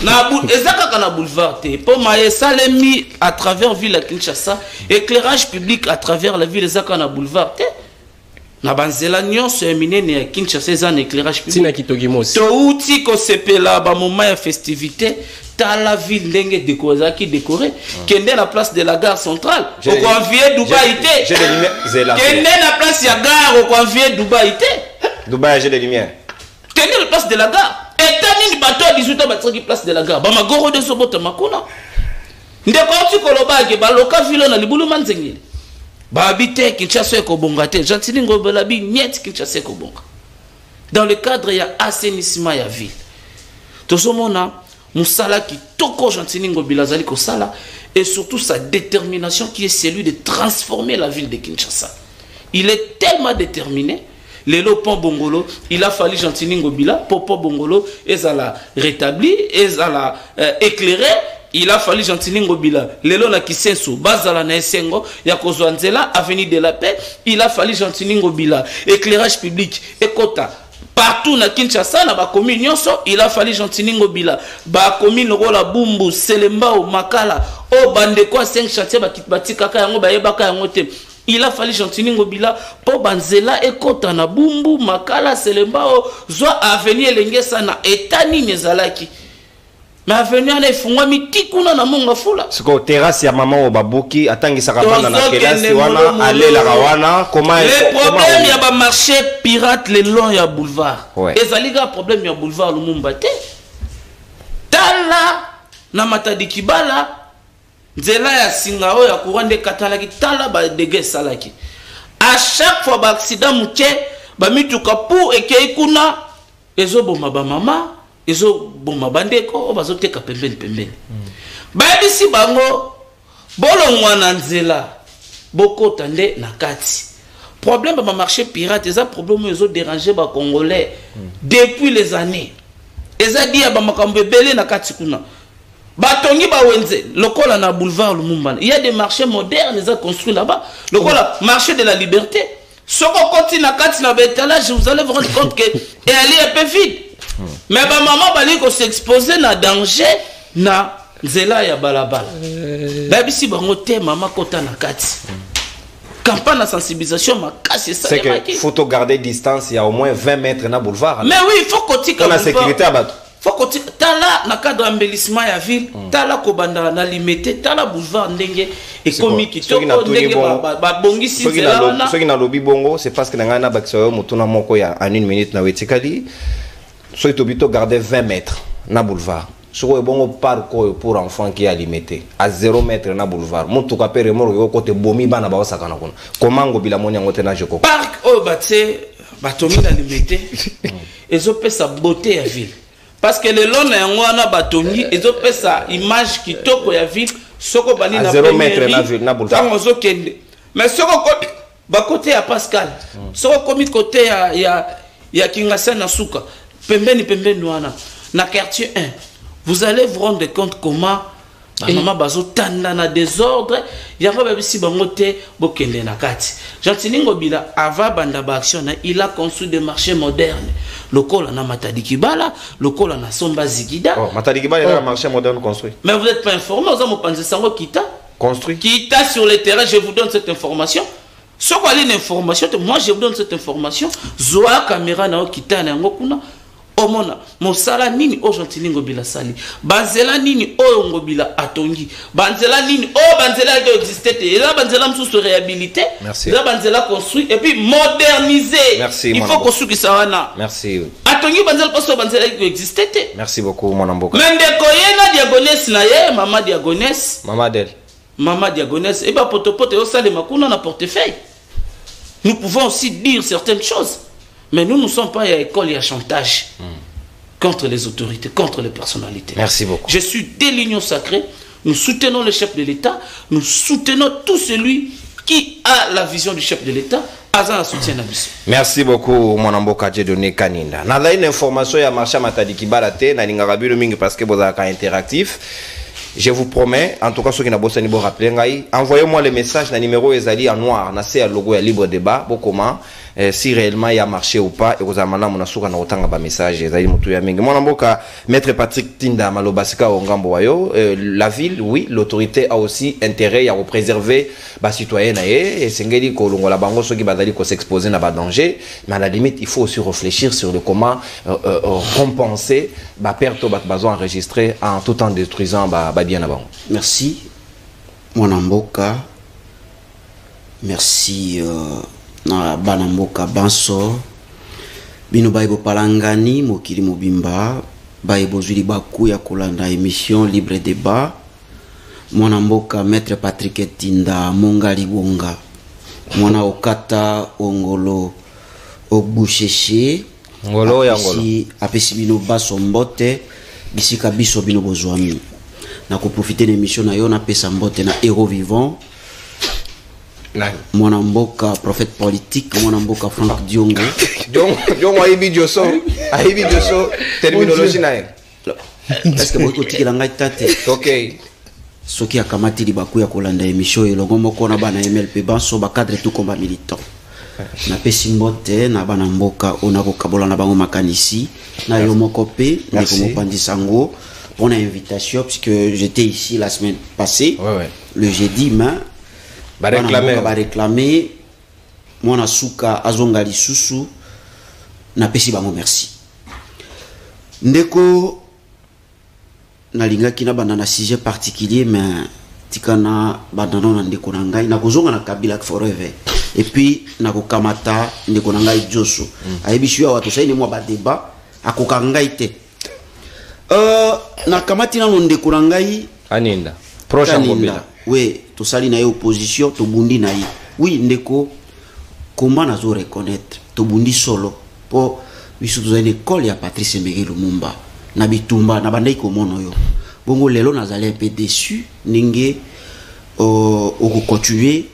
Ezaka na boulevard te. Po maye salemi à travers ville à Kinshasa, éclairage public à travers la ville ezaka na boulevard te. Na banzela nyonso eminene ya Kinshasa eza na éclairage public. Tina kitogimo aussi. To uti ko sepela ba moment ya festivité. Dans la ville dengue décorée qui décoré kende la place de la gare centrale au convier Dubaï té kende la place ya gare au convier Dubaï té Dubaï j'ai des lumières kende la place de la gare et tani bateau 18 ans bataki place de la gare ba magoro de sobota makuna ndeko tu koloba ke ba loka ville na libulu manzengeli ba habite Kinshasa ko bongate Gentili Ngobila bi net Kinshasa ko bonga dans le cadre il y a assainissement ya ville tozomona musala qui toko Gentili Ngobila zali ko sala et surtout sa détermination qui est celui de transformer la ville de Kinshasa. Il est tellement déterminé. Lelo Pont Bongolo, il a fallu Gentili Ngobila pour Pont Bongolo, et ça l'a rétabli, et ça l'a éclairé. Il a fallu Gentili Ngobila. Lelo na Kisenso, Bazala na Esengo, Yakozwanzela, Avenue de la Paix. Il a fallu Gentili Ngobila. Éclairage public, Ekota. Partout na Kinshasa, na ba commune nyonso, il a fallu Gentili Ngobila. Ba commune Rola Bumbu, Selembao, Makala, O Bandeko 5 chantiers bati kaka yango ba yebaka yango te. Il a fallu Gentili Ngobila pour Banzela Ekota na Bumbu, Makala, Selembao, Zwa Avenue Lengesa na Etani Nezalaki. Mais avenir na ifungwa mitikuna na monga fula. Siko terrasse ya maman Obabuki atangi sakabanda na kelasi wana alela kawana comment le problème ya ba marché pirate le long ya boulevard. Ezaliga problème ya boulevard Lumumba te. Tala na Matadi Kibala nzela ya singao ya kurande katala ki tala ba dege salaki. À chaque fois ba accident muke ba mituka pour ekei kuna ezoboma ba mama ezo boma bandeko bazoteka pembeni bayebisi bango bolongwa na nzela bokota nde na kati problème ba marché pirate eza problème ezo déranger ba congolais depuis les années eza dia ba makambo ebele na kati kuna batongi ba wenze lokola na boulevard Lumumba il y a des marchés modernes eza construits là-bas lokola marché de la liberté soko continue na kati na bétalage vous allez vous rendre compte que elle est un peu vide. Mais ba maman bali ko s'exposer na danger na nzela ya balabala. Babisi bango te mama kota na kati. Campagne de sensibilisation makasi ça. C'est que faut garder distance, il y a au moins 20 mètres na boulevard. Mais oui, il faut que la sécurité abat. Faut que tala na cadre embellissement ya ville, tala ko banda na limité, tala boulevard ndenge et komi kitoko ndenge ba bongisi nzela na. Ceux qui na lobby bongo, c'est parce que na ngana bakso mutuna moko ya en 1 minute na wetikali. Soit tu garder 20 mètres na boulevard. Sur un bon parcours pour enfants qui est limité à 0 mètres na boulevard. Mon tout cas père mort côté bomi bana ba sakana kuna. Comment ngobila monya ngote na joko. Parc o batse batomi na limité. Ezo pesa beauté ya ville. Parce que le long na ngwana batomi ezo pesa image kitoko ya ville soko bani na 0 mètres na ville na boulevard. Tango zo kende. Mais soko côté ba côté ya Pascal. Soko komi côté ya Kingasa na suka. Pembeni wana na quartier 1 vous allez vous rendre compte comment maman bazo tanda na désordre ya ba bisi bango te bokende na kati Gentili Ngobila ava banda ba action il a construit des marchés modernes lokola na Matadi Kibala lokola na Somba Zigida. Matadi Kibala il a un marché moderne construit. Mais vous n'êtes pas informé aux hommes pensez sango kita construit kita sur le terrain. Je vous donne cette information. Ce quoi l'information moi je vous donne cette information zoa caméra na okita na ngo kuna omona mosala nini o Gentili Ngobila sali banzela nini o Ngobila atongi banzela nini o banzela qui existait et là banzela msusu réhabilité là banzela construit et puis moderniser. Merci, il faut construire ça wana. Merci. Atongi banzela parce que banzela qui existait. Merci beaucoup mon amboka. Mendeko yena diagonesse na ye mama diagonesse mama diagonesse et ba potopote o sale makuna na portefeuille. Nous pouvons aussi dire certaines choses. Mais nous ne sommes pas à l'école, il y a chantage contre les autorités, contre les personnalités. Merci beaucoup. Je suis de l'Union sacrée. Nous soutenons le chef de l'État. Nous soutenons tout celui qui a la vision du chef de l'État. Merci beaucoup, mon amboka Dieudonné Kaninda. Nous avons une information à marché Matadi Kibala te na lingabi le mingi parce que vous avez interactif. Je vous promets, en tout cas ceux qui n'ont pas besoin de rappeler, envoyez-moi le message, le numéro est en noir, c'est le logo libre débat, comment si réellement il y a marché ou pas, et vous avez un message, mon amboka, Maître Patrick Tinda Malobasika Ongambo la ville, oui, l'autorité a aussi intérêt à préserver les citoyens et c'est ngeli ko longola bango ceux qui badali ko s'exposer na ba danger, mais à la limite il faut aussi réfléchir sur le comment compenser ba perte ba besoin enregistré en tout en détruisant ba bien avant. Merci mon amboka. Merci na banamboka banso bino baibo palangani mokili mobimba baibo zuli baku ya kolanda émission libre débat mon amboka Maître Patrick Tinda Mongali Bonga mwana okata ongolo ogbusheshe ngolo ya ngolo apesi bino baso mbote bisika biso bino bozwami na ko profiter d'émission na yo na pesa mbote na héros vivant mwana mboka prophète politique mwana mboka Franck Diongo Diongo aibi Dioso terminologie na ye est-ce que boiko tikela ngai tate OK soki akamati libaku ya kolanda émission elongo moko na bana MLP banso ba cadre tout combat militant na pesi mbote na bana mboka ona ko kabola na bango makanisi na yo moko pe na ko mopandisa ngo pour l'invitation puisque j'étais ici la semaine passée le jeudi mais ba réclamer mwana suka azonga lisusu na pesi bango merci ndeko nalingaki na banda na sujet particulier mais tikana banda na ndeko na ngai na kozonga na Kabila forever et puis na kokamata ndeko na ngai Joso ayebishi ya watu saini mwa ba débat akoka ngai te na kamati na ndeko na ngai aninda prochain mobile oui to sali na opposition to bundi na yi oui ndeko comment nazo reconnaître to bundi solo po biso to une école ya Patrice Emery Lumumba na bitumba na bandai ko mono yo bongo lelo nazali un peu déçu ninge ko continuer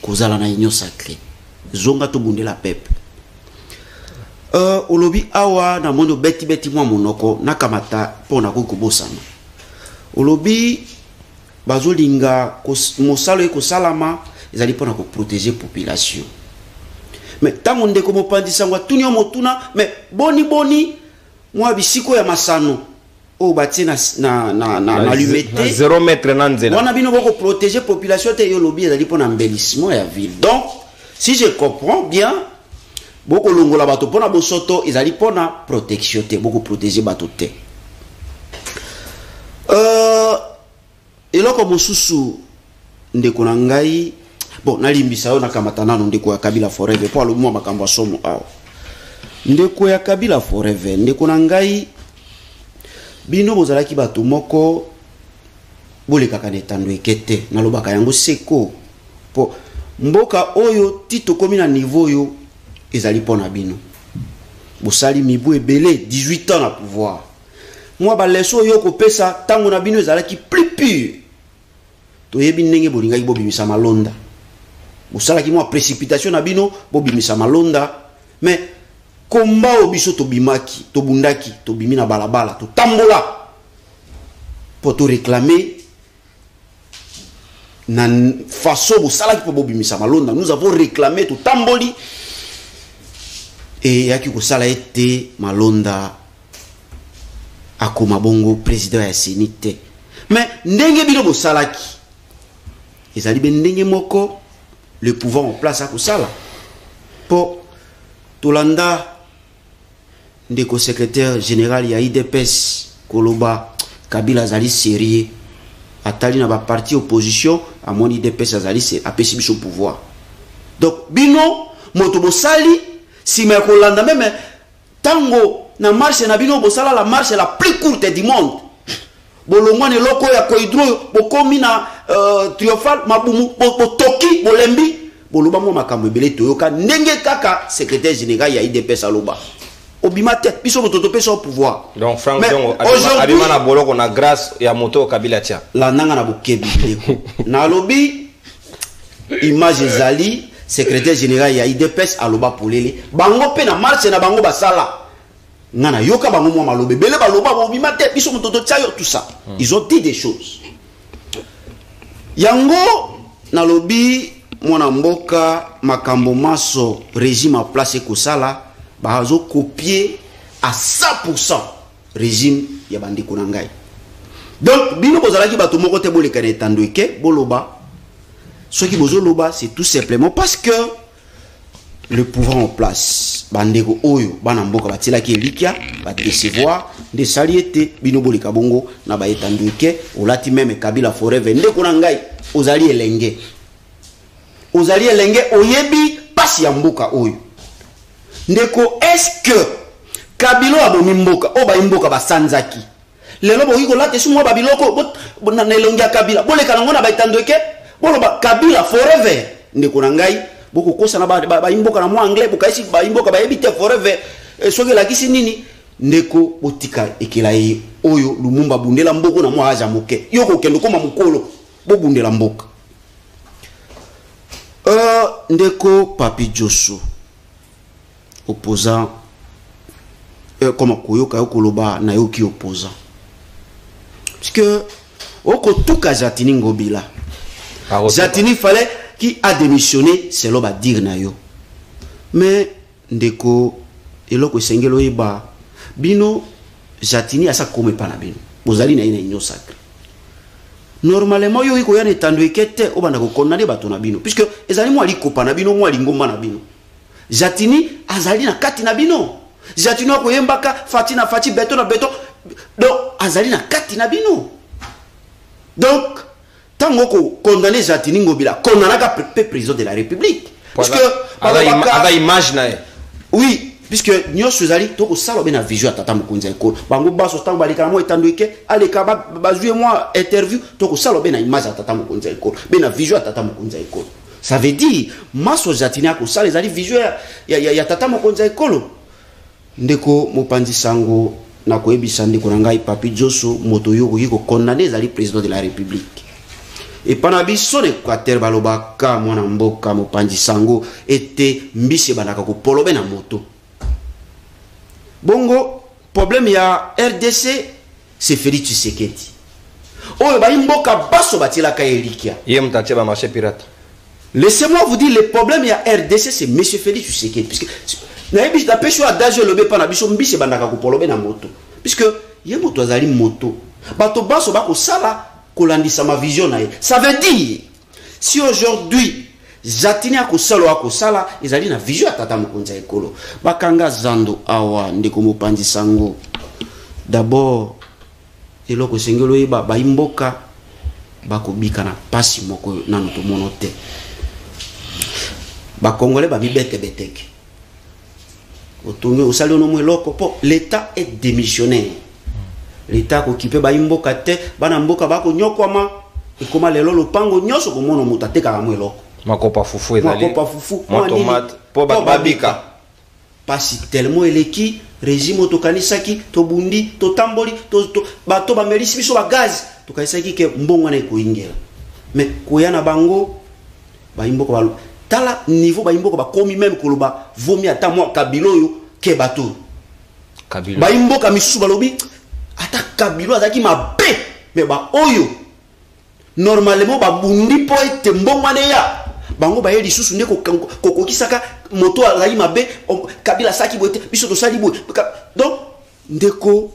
kozala na union sacrée zonga to bundi la peuple olobi awa na mondo beti mwa monoko na kamata pona ko bosana olobi bazolinga mosalo eko salama ezali pona ko protéger population mais tango ndeko mopandisa ngwa tunyo motuna mais boni mwa bisiko ya masano o batie na lumete 0 mètre na nzela wana bino boko protéger population te yo lobi ezali pona embellissement ya ville donc si je comprends bien boko longola bato pona bosoto ezali pona protection te boko protéger bato te eloko mosusu ndeko na ngai bon nalimbisa yo nakamata nano ndeko ya Kabila forever po alomwa makambo asomo awa ndeko ya Kabila forever ndeko na ngai bino bozalaki bato moko bolekaka netando ekete nalobaka yango seko po mboka oyo tito komi na niveau yo ezali pona bino bosali mibu ebele 18 ans na pouvoir moi baleso yo kopesa tango na bino ezalaki plus pur to yebi ndenge bolingaki bobimisa malonda bosalaki mwa précipitation na bino bobimisa malonda mais komba obiso tobimaki tobundaki tobimi na balabala totambola po to réclamer na façon bosalaki po bobimisa malonda nous avons réclamé totamboli et yaki kosala ete malonda akoma bongo président ya sénité mais ndenge bino bosalaki ezali ben ndenge moko le pouvoir en place à kusala po tolanda ndeko secrétaire général ya IDPS koloba Kabila azali sérieux atali na ba parti opposition à mon IDPS azali apesi biso pouvoir donc bino moto bosali si me kolanda même tango na marche na bino bosala la marche la plus courte du monde bolongwane loko ya koidro bokomi na triomphal mabumu botoki bolembi boloba mo makambo ebele toyoka ndenge kaka secrétaire général ya IDPS aloba obimate biso bototo pesa au pouvoir donc Franck Diongo abima na boloko na grâce ya moto Kabila tia la nanga na bokebi na lobi image ezali secrétaire général ya IDPS aloba polele bango pe na marche na bango basala ngana yoka bango mwa malobe bele baloba bobimate biso mototo tsayo tout ça ils ont dit des choses yango na lobi mwana mboka makambo maso régime en place ekosala bazo copier à 100% régime ya bandiko na ngai donc bino bozalaki bato moko te bolekana etando eke boloba soki bozoloba c'est tout simplement parce que le pouvoir en place bandeko oyo bana mboka batilaki elikia ba décevoir de saliete bino bolika bongo na ba etando eke olati même Kabila forever ndeko na ngai ozali elenge oyebi pasi ya mboka oyo ndeko est-ce que Kabila abomi mboka o ba mboka basanzaki lelo boyiko late sumo ba biloko na elongi ya Kabila boleka nango na ba etando eke boloba Kabila forever ndeko na ngai boko kosa na ba imboka na mo anglais bokaisi ba imboka ba ebite forever soki la kisi nini ndeko botika ekela ye oyo Lumumba bundela mboko na mo aja moke yoko kendo koma mukolo bo bundela mboka ndeko Papi Josso opposant comme koyoka yokoloba na yoki opposant parce que oko tuka Jatini Ngobila Jatini fallait qui a démissionné c'est l'oba dire na yo mais ndeko eloko sengelo yeba bino Jatini asa comme pas na bino bozali na ina inyo sacré normalement yo iko yana tando ekete obanda ko condamner bato na bino puisque ezali mo ali kopa na bino mo ali ngomba na bino Jatini azali na kati na bino Jatini ko yembaka Fati beto na beto donc azali na kati na bino donc tango ko condamner Jatini Ngobila condamnaka président de la République parce que ada image na oui puisque nyonso ezali to ko sala bena vision tata mokonzi ekolo bango baso tango balika mo etando eke aleka bazue moi interview to ko sala bena image tata mokonzi ekolo bena vision tata mokonzi ekolo ça veut dire maso Jatini ko sala ezali vision ya tata mokonzi ekolo ndeko mopanzi sango na koyebisa ndeko na ngai Papi Josso moto yoko yiko condamner ezali président de la République et pendant biso de Quater balobaka mwana mboka mopanzi sango ete mbisi banaka ko polobe na moto bongo problème ya RDC c'est Félix Tshisekedi oyo ba mboka baso batila ka elikia yem tache ba marché pirate. Laissez-moi vous dire le problème ya RDC c'est monsieur Félix Tshisekedi puisque na ebi da pesho adage lobe pa na biso mbisi banaka ko polobe na moto puisque ye moto azali moto bato baso ba ko sala kolandisa ma vision na ye ça veut dire si aujourd'hui Jatini akosala akosala ezali na vision tata mokonzi ekolo bakanga zando awa ndeko mopanzi sango d'abord eloko sengelo yeba ba imboka bakobika na pasi moko nano to monote ba congolais ba mibete beteke otonge osali no mo eloko po l'état est démissionnaire l'état ko kipe ba imboka te bana mboka bako nyokwama ekoma lelo lopango nyoso ko mono mutateka ka mo eloko makopa fufu ezali makopa fufu tomate po babika pasi tellement eleki régime otokanisaki to bundi to tamboli to bato ba melisi biso ba gaz to kaisaki ke mbongo na ekoingela mais koyana bango ba imboko ba tala niveau ba imboko ba komi même koloba vomi ata moi kabilo yo ke bato kabilo ba imboka misusu balobi ata kabilo azaki mabe mais ba oyo normalement ba bundi po ete mbongo na ya bango ba yeli susu ndeko kokokisaka moto azali mabe kabila saki bote biso to sali boy donc ndeko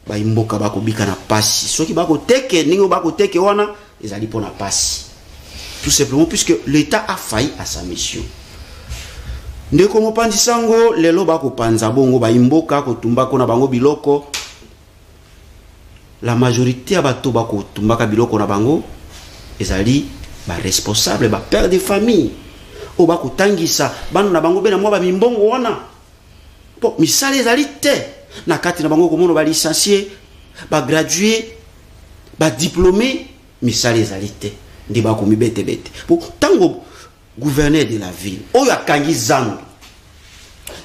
ba imboka bako bika na pasi soki bako teke ningo bako teke wana ezali pona pasi tout simplement puisque l'état a failli à sa mission ndeko mopanzi sango lelo bako panza bongo ba imboka ko tumbako na bango biloko la majorité ya bato bako tumbaka biloko na bango ezali ba responsable ba père de famille o ba kutangisa bana na bango bena mwa ba mimbongo wana po misale ezali te na kati na bango komono ba licencié ba gradué ba diplômé misale ezali te ndi ba ko mibete bete po tango gouverneur de la ville oyo akangi zango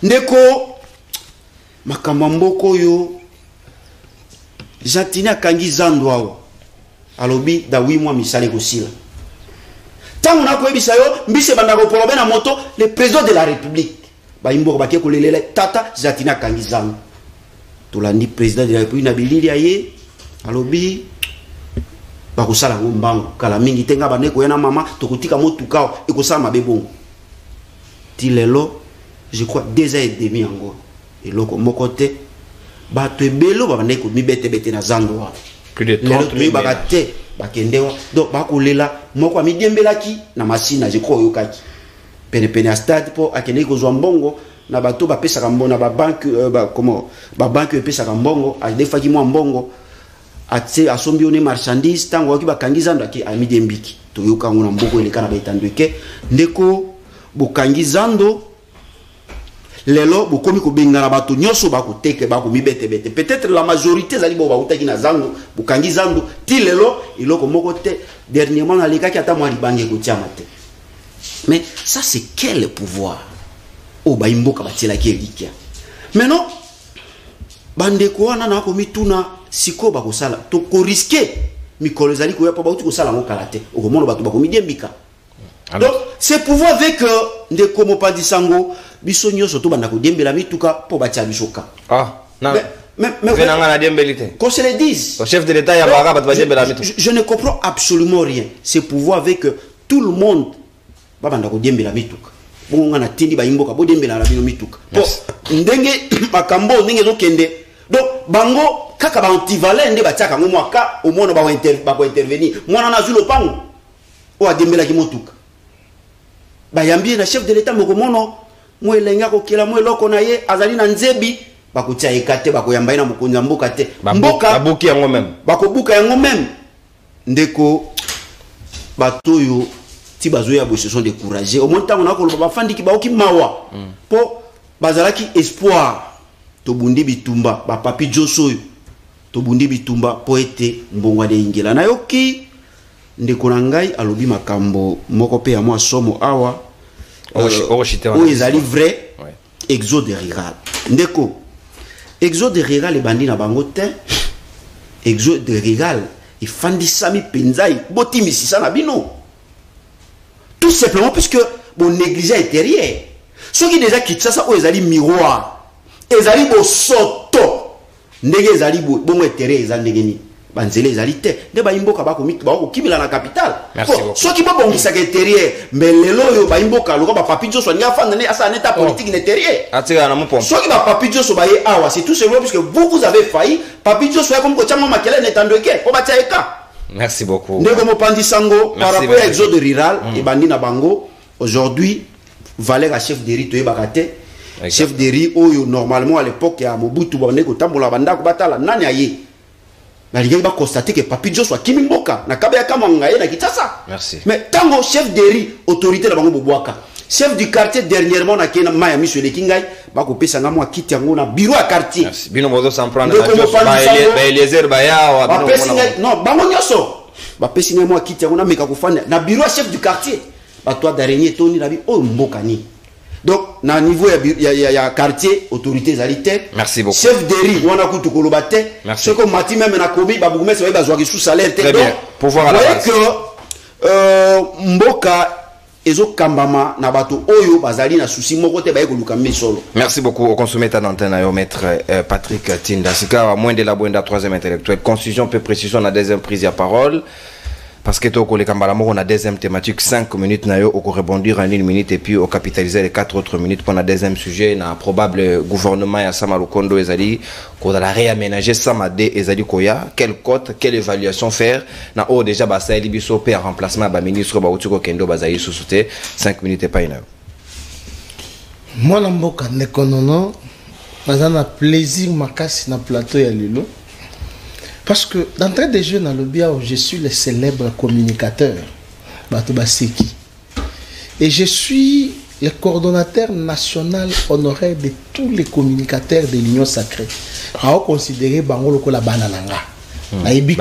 ndeko makambo mboko yo Jatini akangi zando awo alobi da 8 mois misale kosila tango na koyebisa yo mbise banda ko polobe na moto le président de la République ba imbo ba ke ko lelele tata Jatini akangi zango tolandi président de la République na bilili aye alobi ba ko sala ngombango kala mingi tenga ba neko yana mama tokotika motuka ekosala mabebongo ti lelo je crois 2 ans et demi encore eloko moko te ba to ebelo ba neko mibete bete na zando wa plus de 30 000 ba te ba kendewa donc ba ko lela moko amidembelaki na masina je crois yokaki pene pene a stade po akene ko zwa mbongo na bato ba pesa mbongo na ba banque ba comment ba banque pesa mbongo a defaki mo mbongo ate asombi one marchandise tango ki ba kangiza ndaki amidembiki to yoka ngona mboko eleka na betandweke ndeko bokangizando lelo bokomi ko bengana bato nyoso bakoteke bako mibete bete peut-être la majorité zali bo bautaki na zango bokangizando ti lelo iloko moko te dernièrement na lekaki ata mwa libange ko tiama te Mais ça, c'est quel pouvoir? Oh, bah, imboka batila ki elikia. Maintenant, bandeko wana na ko mituna siko ba ko sala. To ko risquer mikolo zali ko ya pa ba uti ko sala ngo kalate. O ko mono ba to ba ko midiembika. Donc, c'est pouvoir avec ndeko mopandi sango biso nyoso to banda ko diembela mituka po batia bisoka. Ah, non. Mais qu'on se le dise. Le chef de l'État, je ne comprends absolument rien. C'est pouvoir avec tout le monde. Babanda ko diembela mituka. Bonga na tindi ba imboka bo diembela la bino mituka. Ndenge makambo ndenge zo kende. Donc bango kaka ba antivalent nde batiaka ngo mwaka au moins ba ko intervenir. Mwana na zulo pango. O a diembela ki motuka. Ba yambie na chef de l'État moko mono mo elenga ko kila mo eloko na ye azali na nzebi. Bakutia ekate bakoyamba ina mukunza mboka te mboka babuki yango même bakobuka yango même ndeko batoyo ti bazoya bo se sont découragés au moins tango na ko ba fandiki ba oki mawa po bazalaki espoir to bundi bitumba ba papi joso to bundi bitumba po ete mbongwa de ingela na yoki ndeko na ngai alobi makambo moko pe ya mwa somo awa o ezali vrai exode rural ndeko exode rural et bandi na bango te exode rural et fandisami penzai boti misisa na bino tout simplement puisque bon négligence intérieure ceux qui déjà quittent ça o ezali miroir ezali bo soto ndenge ezali bo intérêt ezali ndenge banzele ezali te nde baimboka bako kimila na capital ceux qui babongisa intérieure mais lelo yo baimboka loko ba papi joso ni afanda ne asa neta politique intérieure atika na mupompo ceux qui ba papi joso ba ye awa c'est tout simplement puisque vous avez failli papi joso ya comme ko chama makele netandeke ko batia eka. Merci beaucoup ndeko mopandi sango par rapport à exode rural et bandi na bango aujourd'hui valeur à chef de rite yebaka te chef de rite oyo normalement à l'époque ya Mobutu bande ko tambola banda ko batala nani aye na liga ba constater que papi Joshua kimimboka na kabya kama ngaye na kitasa. Merci. Mais tango chef de rite autorité na bango bobwaka chef du quartier dernièrement na kena maya miso le kingai ba ko pesa ngamo akiti yango na bureau à quartier. Merci. Bino mozo s'en prendre na Joshua ba Eliezer ba ya wa bino mona. Non, bango nyoso ba pesa ngamo akiti yango na meka ko fanda na bureau chef du quartier. Ba toi d'araignée toni na bi o mboka ni. Donc, na niveau ya quartier, autorité zalité. Merci beaucoup. Chef de riz, on a coûté kolobate. Merci. Ce que Mati même na komi, baboumé, c'est vrai, sous salaire. Très bien. Pouvoir à la base. Que Mboka, ezo kambama, na bato oyo, bazali na souci, moko te baye koluka solo. Merci beaucoup au consommé ta antenne au maître Patrick Tinda. C'est à moins de la bonne troisième intellectuelle. Constitution peu précision la deuxième prise de parole. Parce que toi, les Kambalamor, on a deuxième thématique, 5 minutes, on peut rebondir en 1 minute et puis on capitaliser les 4 autres minutes pour le deuxième sujet. On a probable gouvernement à Samalukondo Ezali, qu'on a réaménager Samade Ezali Koya, quelle cote, quelle évaluation faire. Na o déjà basa Elibiso per remplacement ba ministre Bautiko Kendo Bazaï sous-souté, 5 minutes et pas 1 heure. Moi, Namboka Nekonono, j'ai plaisir makasi na plateau ya lilo. Parce que d'entrée des jeux dans le Biao, je suis le célèbre communicateur Batouba Seki. Et je suis le coordonnateur national honoraire de tous les communicateurs de l'Union Sacrée. On considéré Bango Loko la banananga. Naïbi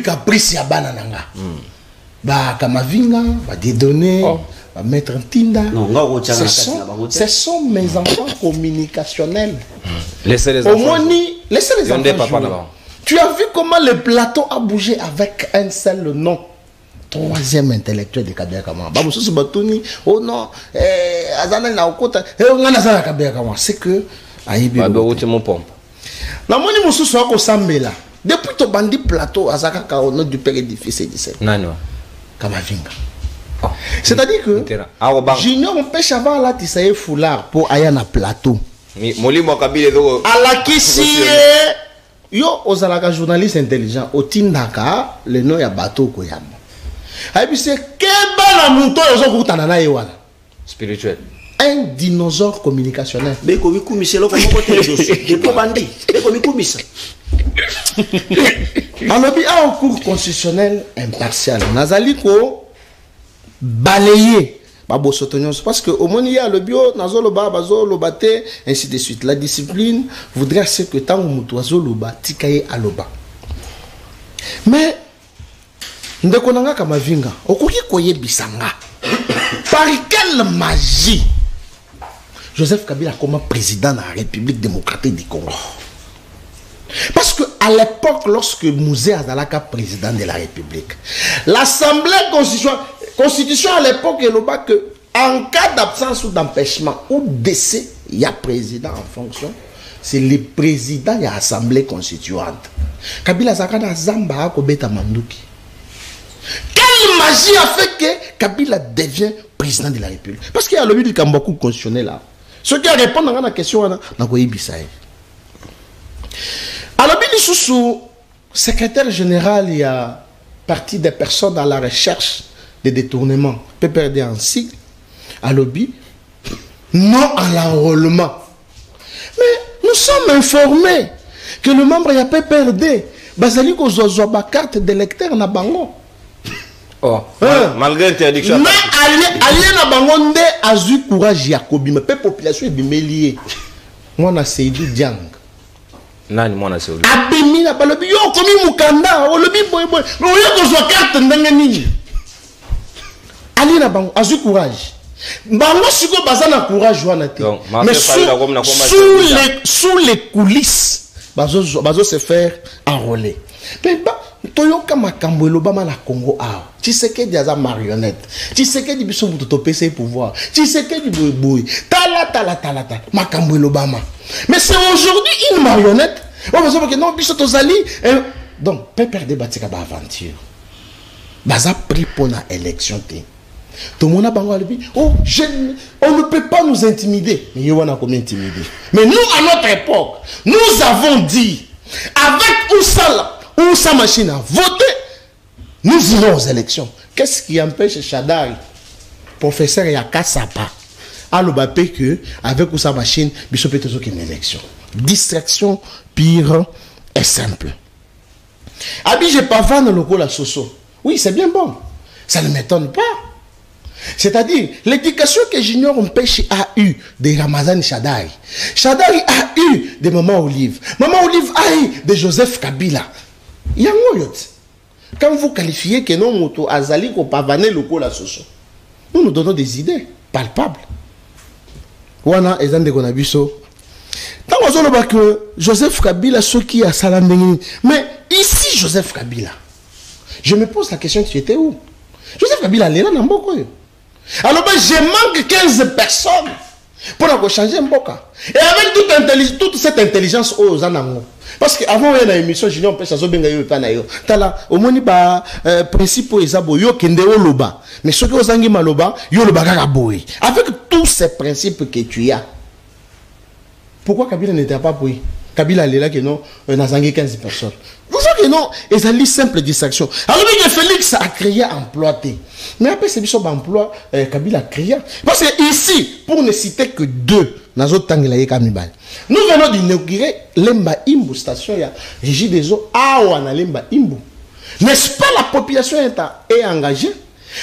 caprice ya banananga. Ba Kamavinga, ba Dédonné, ba Maître Tinda. Ce sont mes enfants communicationnels. Laissez-les enfants. Laissez-les enfants jouer. Tu as vu comment le plateau a bougé avec un seul nom. Troisième intellectuel de Kabia Kama. Oh non, c'est que depuis ton bandit plateau, Azaka au nom du père édifice et Kamavinga. C'est-à-dire que j'ignore un pêche avant là, tu sais, foulard pour Ayana plateau. À la Kissie, yo ozalaka journaliste intelligent, otindaka le nom ya bateau koyama. Et puis c'est keba la mouton yozo kutana na yewana. Spirituel. Un dinosaure communicationnel. Beko mikumisa loko moko te josu. Beko bandi. Beko mikumisa. Alobi a un cours constitutionnel impartial. Nazali ko balayer. Parce que au moins il y a le bio, nazoloba, bazolobate, ainsi de suite. La discipline voudrait que tant que zoloba, tikaye aloba. Mais ndekonanga Kamavinga, okuki koye bisanga. par quelle magie Joseph Kabila comme président de la République démocratique du Congo? Parce que à l'époque, lorsque Mouzé Azalaka président de la République, l'Assemblée constitution à l'époque est que en cas d'absence ou d'empêchement ou décès, il y a président en fonction, c'est le président de l'Assemblée constituante. Kabila Zakana Zamba Kobeta Mandouki. Quelle magie a fait que Kabila devient président de la République? Parce qu'il y a le but du Kambakou constitutionnel là. Ceux qui répondent à la question, alors, sous secrétaire général, il y a partie des personnes à la recherche des détournements. PPRD en sigle, à lobby, non à l'enrôlement. Mais nous sommes informés que le membre y a PPRD, Bazali Kozozwa ba carte d'électeur na bango. Oh, malgré l'interdiction. Mais allié na bango nde azu courage Yakobi, mais peu population est bimelié. Moi na Seydou Diang. Nani mwana Seydou. Abimi na balobi yo komi mukanda, o lobi boy boy. Mais yo kozwa carte ndenge nini? Allié na bango azu courage. Bango siko bazana courage wana te. Mais sous les coulisses, bazo se faire enrôler. Mais Toyoka Makambo Lobama la Congo a. Tu sais que des marionnettes. Tu sais que des bisous pour te PC pouvoir. Tu sais que du boui. Tala. Makambo Lobama. Mais c'est aujourd'hui une marionnette. On va dire que non, bisous tozali. Donc, peut perdre batika ba aventure. Baza pris pour la élection. Tout le monde a dit, oh, on ne peut pas nous intimider. Mais on a comment intimider. Mais nous, à notre époque, nous avons dit, avec Oussala, où sa machine a voté, nous irons aux élections. Qu'est-ce qui empêche Chadari, professeur Yaka Sapa, à l'obapé que, avec ou sa machine, Bishop peut une élection? Distraction pire et simple. Abi, j'ai pas vendu le coup la Soso. Oui, c'est bien bon. Ça ne m'étonne pas. C'est-à-dire, l'éducation que Junior Mpèche a eu de Ramazan Chadari. Chadari a eu de Maman Olive. Maman Olive a eu de Joseph Kabila. Quand vous qualifiez que non moto azali ko pavaner le ko la soso, nous donnons des idées palpables. Wana ezande konabiso. Tant on zono que Joseph Kabila ce qui a salamé. Mais ici Joseph Kabila, je me pose la question, tu étais où? Joseph Kabila est là dans Mboko. Alors ben je manque 15 personnes pour changer Mboka. Et avec toute cette intelligence aux anango. Parce qu'avant il y a une émission Junior Mpèche azobenga yo pana yo. Tala omoni ba principe ezabo yo kende oloba. Mais ce que ozangi maloba yo loba kaka boy. Avec tous ces principes que tu as. Pourquoi Kabila n'était pas pris? Kabila est là que non, nazangi 15 personnes. Vous savez que non, et ça lit simple distraction. Alors que Félix a créé emploi. Mais après c'est bishop emploi Kabila a créé. Parce que ici, pour ne citer que deux, nous venons d'inaugurer Lemba Imbu, station ya Régie des eaux, à Lemba Imbu. N'est-ce pas la population est engagée?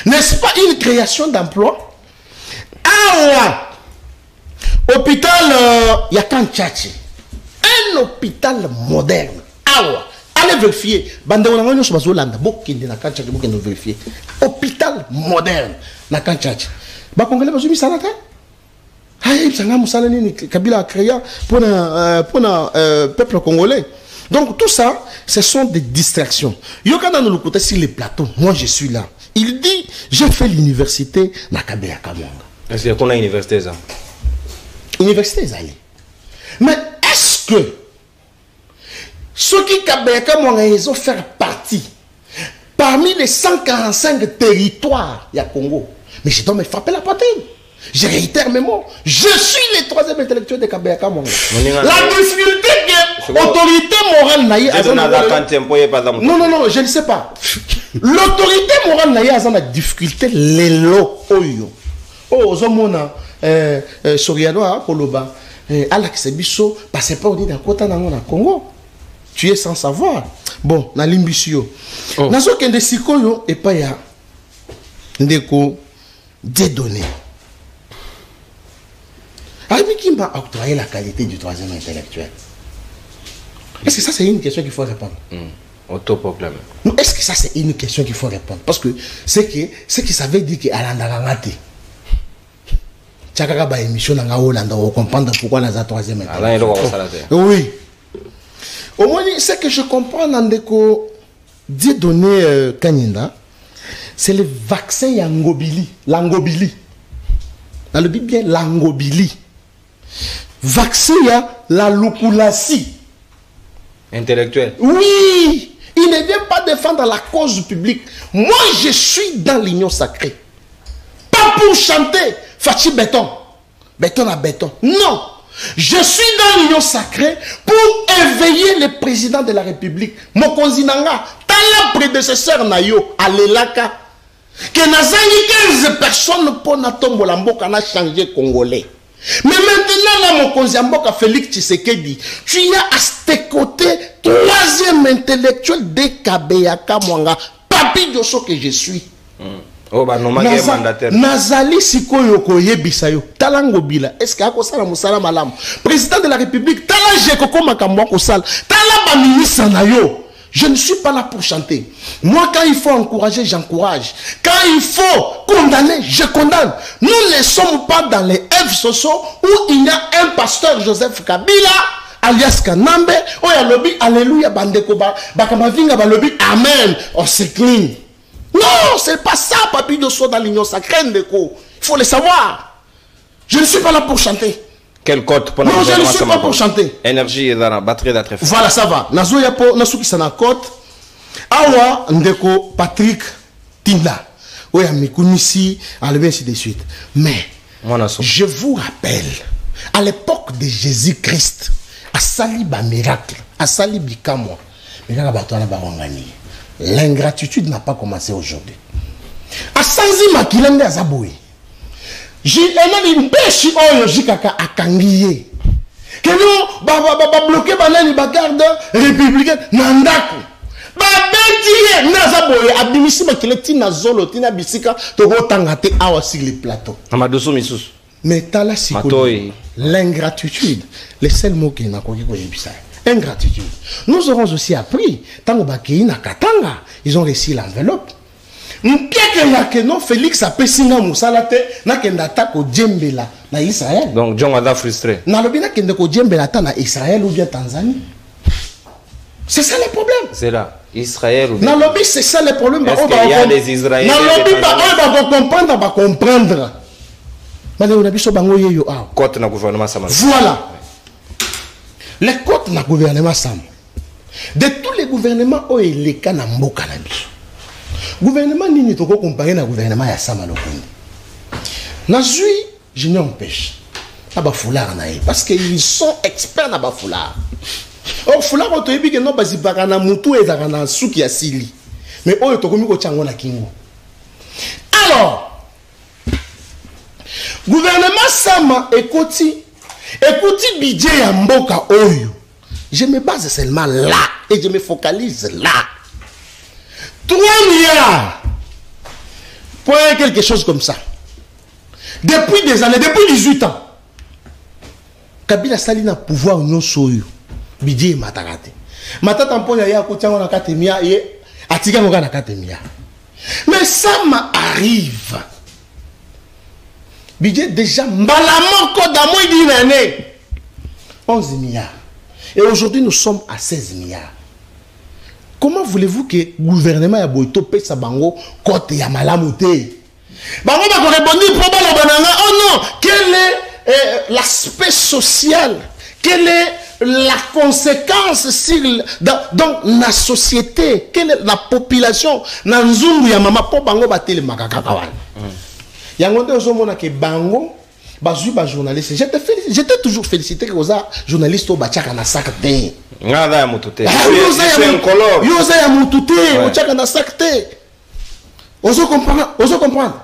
N'est-ce pas une création d'emploi? Hôpital Yakan Tchatchi. Un hôpital moderne. Allez vérifier. Hôpital moderne. Kabila a créé pour le peuple congolais. Donc tout ça, ce sont des distractions. Yokana nous le côté sur les plateaux. Moi je suis là. Il dit, j'ai fait l'université na Kabila Kamanga. Est-ce qu'on a une université ça? Université Zali. Mais est-ce que ceux qui ont faire partie parmi les 145 territoires il y a Congo? Mais je dois me frapper la poitrine. Je réitère mes mots. Je suis le troisième intellectuel de Kabeka Monga. La difficulté que l'autorité morale naïe. Non, je ne sais pas. L'autorité morale naïe a la difficulté les lots. Oh, Zomona, Soriano, Koloba, Alex Bisso, passez pas au dit d'un côté dans le Congo. Tu es sans savoir. Bon, na limbisio. Nazo kende sikoyo et pas ya ndeko des données. Avec qui m'a octroyé la qualité du troisième intellectuel? Est-ce que ça c'est une question qu'il faut répondre? Autoproclamé. Est-ce que ça c'est une question qu'il faut répondre? Parce que c'est que ça veut dire qu'Alandagangati. Tchakaka ba émission na Hollande, on comprendre pourquoi on a la troisième intellectuel. Oui. Au moins, ce que je comprends dans Ndeko dit donner Kanyinda, c'est le vaccin Yangobili, l'angobili. Dans le Bible bien l'angobili. Vaccin ya la lupulasi. Intellectuel. Oui, il ne vient pas défendre la cause publique. Moi, je suis dans l'union sacrée. Pas pour chanter Fachi béton. Béton à béton. Non. Je suis dans l'union sacrée pour éveiller le président de la République. Mokonzi Nanga, tala prédécesseur Nayo, Alelaka, que nazangi 15 personnes pour Natombo Lamboka na changé congolais. Mais maintenant, là, Mokonzi Mboka Félix Tshisekedi, tu y as à tes côtés, troisième intellectuel de Kabeyaka Mwanga, Papi Diosso que je suis. Oh, bah, non, Nazali sikoyo koyebisa yo talango bila est-ce que akosala musala malamu président de la République tala jekoko makambo kosala tala ba ministre na yo. Je ne suis pas là pour chanter. Moi, quand il faut encourager, j'encourage. Quand il faut condamner, je condamne. Nous ne sommes pas dans les F sociaux où il y a un pasteur Joseph Kabila alias Kanambe où il y a lobby alléluia bandeko bakamavinga ba lobby amen on s'incline. Non, c'est pas ça, Papi Diosso dans l'union sacrée, Ndeko. Il faut le savoir. Je ne suis pas là pour chanter. Quel code pour non, je ne suis pas pour chanter. Énergie et dans la batterie d'être fort. Voilà, ça va. Nazo yapo, nasuki sana code. Awa, Ndeko, Patrick, Tinda. Oya, Mikunisi, enlevé ainsi de suite. Mais, je vous rappelle, à l'époque de Jésus-Christ, à Saliba miracle, à Salibi Kamwa, mais là, Batouana Barangani. L'ingratitude n'a pas commencé aujourd'hui. A Sanzi Makilende Azaboui. J'ai un pêche oyo jikaka akangiye. Que nous, bloquer banani bagarde républicaine nandaku. Babetiye nazaboye abimisi makileti na zolo tina bisika to tangate awa sur les plateaux. Amadoso misus. Mais tala sikoli. L'ingratitude, le seul mot qui n'a pas dit. Ingratitude. Nous aurons aussi appris, Tango Bakei na Katanga, ils ont réussi l'enveloppe. Non, Félix a pessinga Moussalate, n'a qu'un attaque au Djembela, na Israël. Donc, John Wada frustré. N'a le bien qu'un au Djembela, na Israël ou bien Tanzanie. C'est ça le problème. C'est là. Israël ou bien. N'a le bien, c'est ça le problème. Est-ce qu'il y a des Israéliens? N'a le bien, on va comprendre, on va comprendre. Mais on a vu ce bango yo. Côte na gouvernement Sama. Voilà. Les côtes na gouvernement Sam. De tous les gouvernements où il est kana mboka na biso. Gouvernement nini toko comparer na gouvernement ya Sama Lokundi. Na zui je n'empêche. Aba foulard na parce qu'ils sont experts na ba foulard. Or foulard to yebi ke no bazibaka na mutu ezaka na suki ya sili. Mais oyo tokomi ko chango na kingo. Alors gouvernement Sama écoutez budget ya mboka oyo. Je me base seulement là et je me focalise là. 3 milliards pour quelque chose comme ça. Depuis des années, depuis 18 ans. Kabila Salina pouvoir non soyo. Budget matakate. Matata mponya ya kotiango na katemia et atika ngoka na katemia. Mais ça m'arrive. Budget déjà mbalamoko dans moins d'une année. 11 milliards. Et aujourd'hui, nous sommes à 16 milliards. Comment voulez-vous que le gouvernement a boito paye sa bango côte ya malamouté? Bango va répondre probablement bananga. Oh non, quel est l'aspect social? Quelle est la conséquence sur donc la société? Quelle est la population? Nanzungu ya mama po bango batele makakakawan. Yangonde ozomona ke bango bazui ba journaliste. J'étais toujours félicité que aux journalistes au bachaka na sakte. Ngada ya mutute. Yoza ya mutute, bachaka na sakte. Ozo comprendre.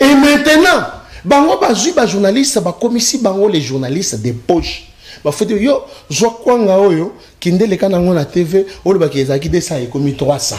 Et maintenant, bango bazui ba journaliste ba komisi bango les journalistes des poches. Ba fait yo zo kwanga oyo kindele kana ngona TV olo ba kezaki de ça ekomi 300.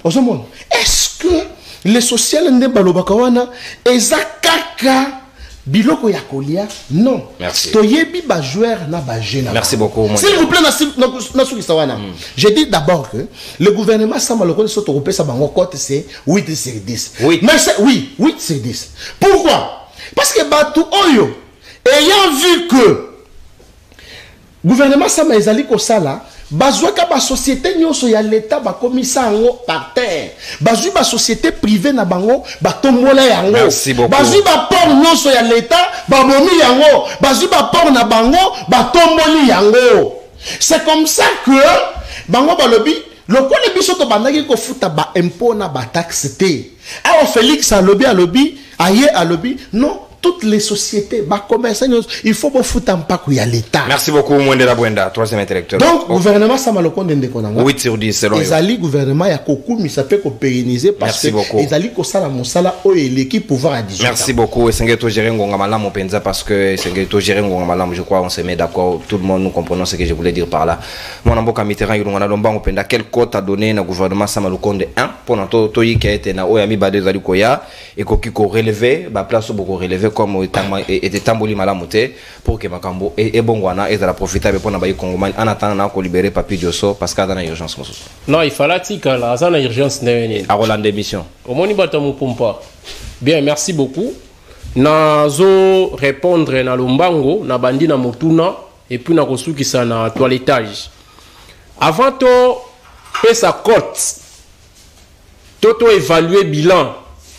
Ozo mon. Est-ce que les social nde balobaka wana ezakaka biloko ya kolia? Non. Merci. Toyebi ba joueur na ba jeune. Merci beaucoup. S'il vous plaît na wana. Je dis d'abord que le gouvernement Sama Lokundi soto repesa bango cote c'est 8 sur 10. Oui. Mais c'est 8 sur 10. Pourquoi? Parce que Batu Oyo, ayant vu que gouvernement Sama ezali kosala, bazwaka ba société nyonso ya l'État ba komisa yango par terre. Bazwi ba société privée na bango ba tombola yango. Merci beaucoup. Bazwi ba port nyonso ya l'État ba bomi yango. Bazwi ba port na bango ba tomboli yango. C'est comme ça que bango balobi lokole biso to bandaki ko futa ba impôt na ba taxe té. Alors Félix a lobby aye a lobby non. Toutes les sociétés, il faut que vous y a l'État. Merci beaucoup, Mwendela Bwenda, troisième intellectuel. Donc, gouvernement, ça m'a le compte de 8 sur 10, selon les alliés gouvernement, il y a beaucoup, mais ça peut pérenniser parce que les alliés qui sont et l'équipe pouvoir à 18 ans. Merci beaucoup. Sengeto gérer Ngongamalam au Penza parce que Sengeto gérer Ngongamalam, je crois, on se met d'accord. Tout le monde, nous comprenons ce que je voulais dire par là. Mon amboka Mitterrand, il y a un Penda. Quelle cote a donné le gouvernement Samalukonde 1 pour notre toyi qui a été na Oyami Bade Zalikoya et qui a relevé, bah, place beaucoup relevé comme était tamboli malamote pour que Makambo et Bongwana et la profitable pour n'abayer Congoman en attendant qu'on libérer Papi Diosso parce qu'il y a une urgence. Non, il fallait que la zone urgence n'est à Roland d'émission. Au moins, il bataille mon pompa. Bien, merci beaucoup. Nazo répondre na lombango, na bandi na motuna et puis na kosuki sa na toilettage. Avant to payer sa cote, toto évaluer bilan.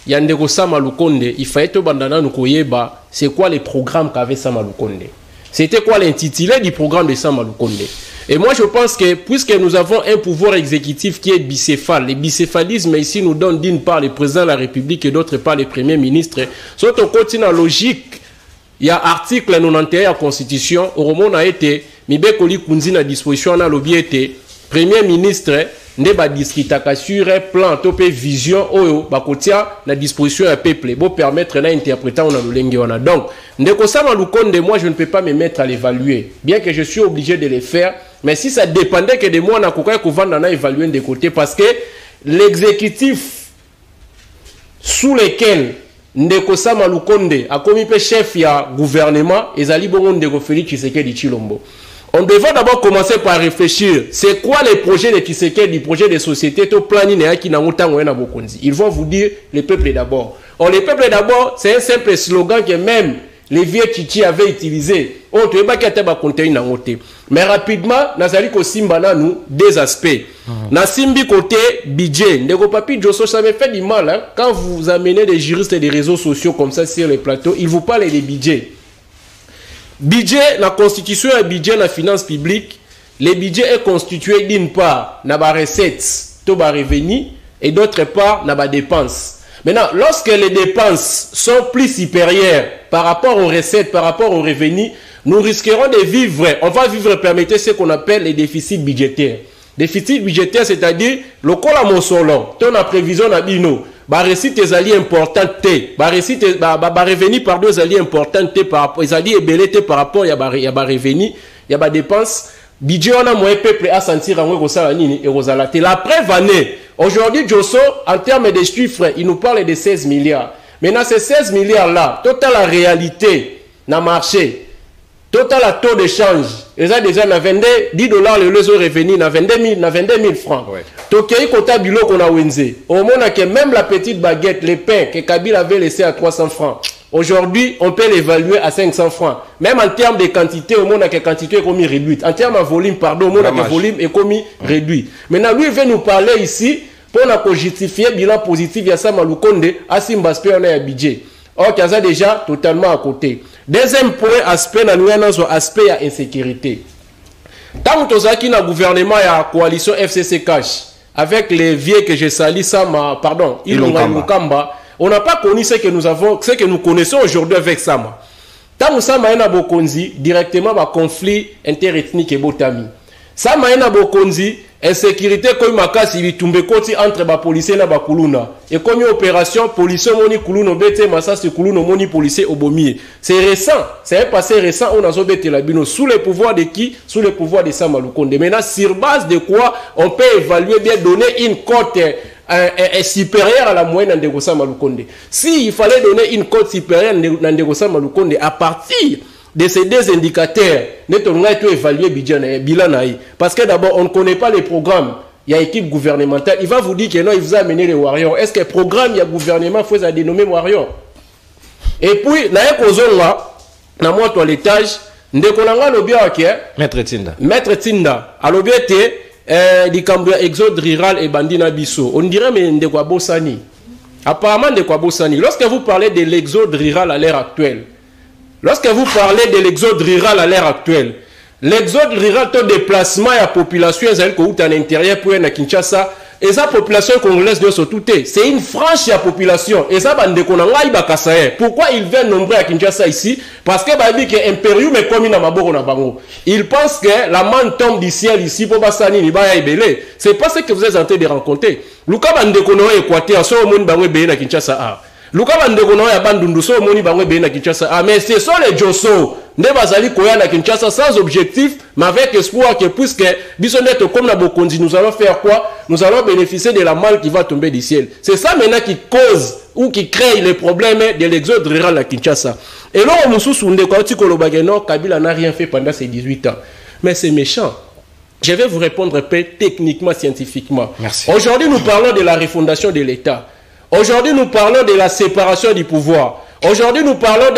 Yandeko Samalukonde, il fallait que bandana nous koyeba c'est quoi les programmes qu'avait Samalukonde. C'était quoi l'intitulé du programme de Samalukonde. Et moi je pense que puisque nous avons un pouvoir exécutif qui est bicéphale, le bicéphalisme ici nous donne d'une part le président de la République et d'autre part le premier ministre. Soit on continue en logique, il y a article 91 de la Constitution, au moment a été Mibekoli Kunzi na disposition na lobby été premier ministre ne ba discutaka sur un plan topé vision oyo bakotia la disposition à peuple pour permettre na interpréter on a lolenge wana. Donc ndeko Samalukonde, moi je ne peux pas me mettre à l'évaluer bien que je suis obligé de le faire, mais si ça dépendait que de moi na koka ko vanda na évaluer de côté parce que l'exécutif sous lequel ndeko Samalukonde a commis chef ya gouvernement ezali bongo ndeko Félix Tshisekedi Tshilombo. On devrait d'abord commencer par réfléchir. C'est quoi les projets de Tshisekedi, du projet de société, tout planning qui n'a autant ou Bokonzi. Ils vont vous dire le peuple d'abord. Or, le peuple d'abord, c'est un simple slogan que même les vieux Chichi avaient utilisé. On te va qu'à contenir dans côté. Mais rapidement, nazali ko simba na nous deux aspects. Na simbi côté budget. Ndeko Papi Diosso, ça me fait du mal hein? Quand vous amenez des juristes et des réseaux sociaux comme ça sur les plateaux, ils vous parlent des budgets. Budget, la constitution est budget la finance publique. Le budget est constitué d'une part na ba recettes, to ba revenu et d'autre part na ba dépenses. Maintenant, lorsque les dépenses sont plus supérieures par rapport aux recettes, par rapport aux revenus, nous risquerons de vivre, on va vivre, permettez ce qu'on appelle les déficits budgétaires. Déficit budgétaire, c'est-à-dire le col à mon solon, ton a prévision à bino. Ba recite des alliés importants té, ba recite ba revenu par deux alliés importants té par rapport les alliés ébelés par rapport ya ba revenu, ya ba dépenses, budget on a moins peuple à sentir en ko sala nini et rozala té. La preuve année. Aujourd'hui Diosso en termes de chiffres, il nous parle de 16 milliards. Maintenant ces 16 milliards là, total la réalité na marché. Total à taux de change, ils ont déjà 22 $, le revenu, na 22 000 francs. Tokei kota bilo qu'on a wenze. Au moment que même la petite baguette, les pains que Kabila avait laissé à 300 francs, aujourd'hui, on peut l'évaluer à 500 francs. Même en termes de quantité, au moment que quantité est commis réduite. En termes de volume, pardon, au moment que volume est commis réduit. Maintenant, lui, il veut nous parler ici pour justifier le bilan positif de Samalukonde à Simbaspe, on a un budget. Or, il y a déjà totalement à côté. Deuxième point, aspect, aspect de insécurité. Tant que nous avons un gouvernement et la coalition FCC Cash, avec les vieux que je salis, pardon, Ilongamba, on n'a pas connu ce que nous avons, ce que nous connaissons aujourd'hui avec Sama. Tant que Sama a Bokonzi, directement, un conflit interethnique et botami. Sama a Bokonzi, insécurité comme makasi bitumbe koti entre ba policier na ba kuluna et comme opération policier moni kuluna bete masasi kuluna moni policier obomi. C'est récent, c'est un passé récent on a zobete la bino sous le pouvoir de qui? Sous le pouvoir de Samalukonde. Maintenant sur base de quoi on peut évaluer bien donner une cote supérieure à la moyenne de Samalukonde. Si il fallait donner une cote supérieure à Samalukonde à partir de ces deux indicateurs, nous devons évaluer le bilan. Parce que d'abord, on ne connaît pas les programmes. Il y a équipe gouvernementale. Il va vous dire que non, il vous a amené les warriors. Est-ce que le programme, il y a gouvernement, il faut dénommer warriors? Et puis na ekozonga na moi toilettage ndeko nanga lobia ke Maître Tinda alobia te likambo ya exode rural et bandina biso. On dirait mais ndeko abosani. Apparemment ndeko abosani. Lorsque vous parlez de l'exode rural à l'ère actuelle, l'exode rural, ton déplacement et la population, en intérieur pour aller à Kinshasa, et sa population congolaise de sauter. C'est une franche population. Et ça, pourquoi il vient nombreux à Kinshasa ici? Parce que impérium est commis dans ma bango. Il pense que la manne tombe du ciel ici pour Bassani ni Baya Ibele. C'est pas ce que vous êtes en train de rencontrer. Luka Bandekono Équateur, so mon bango Beye na Kinshasa. Luka Bandekono ya Bandundu, so moni bango Beye na Kinshasa. Mais ce sont les Josso. Ne bazali koya na Kinshasa sans objectif, mais avec espoir que puisque bisonnet comme na Bokondi, nous allons faire quoi? Nous allons bénéficier de la malle qui va tomber du ciel. C'est ça maintenant qui cause ou qui crée les problèmes de l'exode rural à Kinshasa. Et là, on nous Kabila n'a rien fait pendant ces 18 ans. Mais c'est méchant. Je vais vous répondre techniquement, scientifiquement. Merci. Aujourd'hui, nous parlons de la refondation de l'État. Aujourd'hui, nous parlons de la séparation du pouvoir. Aujourd'hui, nous parlons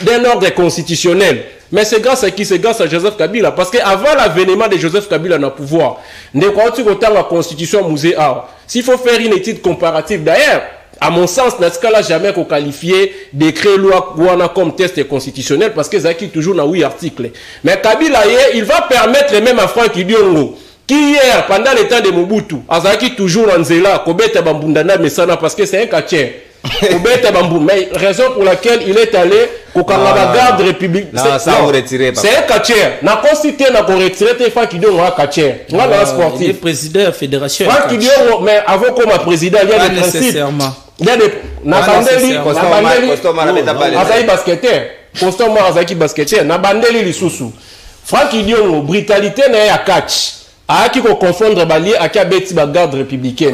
d'un ordre constitutionnel. Mais c'est grâce à qui? C'est grâce à Joseph Kabila. Parce qu'avant l'avènement de Joseph Kabila dans le pouvoir, la constitution musée art. S'il faut faire une étude comparative, d'ailleurs, à mon sens, dans ce cas-là, jamais qu'on qualifié décret loi comme test constitutionnel parce que ça qui toujours dans 8 articles. Mais Kabila, il va permettre même à Franck Idiongo, qui hier, pendant le temps de Mobutu, Azaki toujours en Zela, Kobeta Bambundana Mesana parce que c'est un quartier. Mais raison pour laquelle il est allé au garde république. C'est un catcher. N'a constitué n'a pas retiré Franck Idiongo un catcher. Il est président de la fédération. Franck Idiongo, mais avant comme président, il y a des principes. Il y a des Nabandeli, Azaï basketteur, Constant Azaki basketteur, Nabandeli Lisusu. Franck Idiongo, brutalité n'est à catch. A qui confondre Bali à qui a bêti la garde républicaine.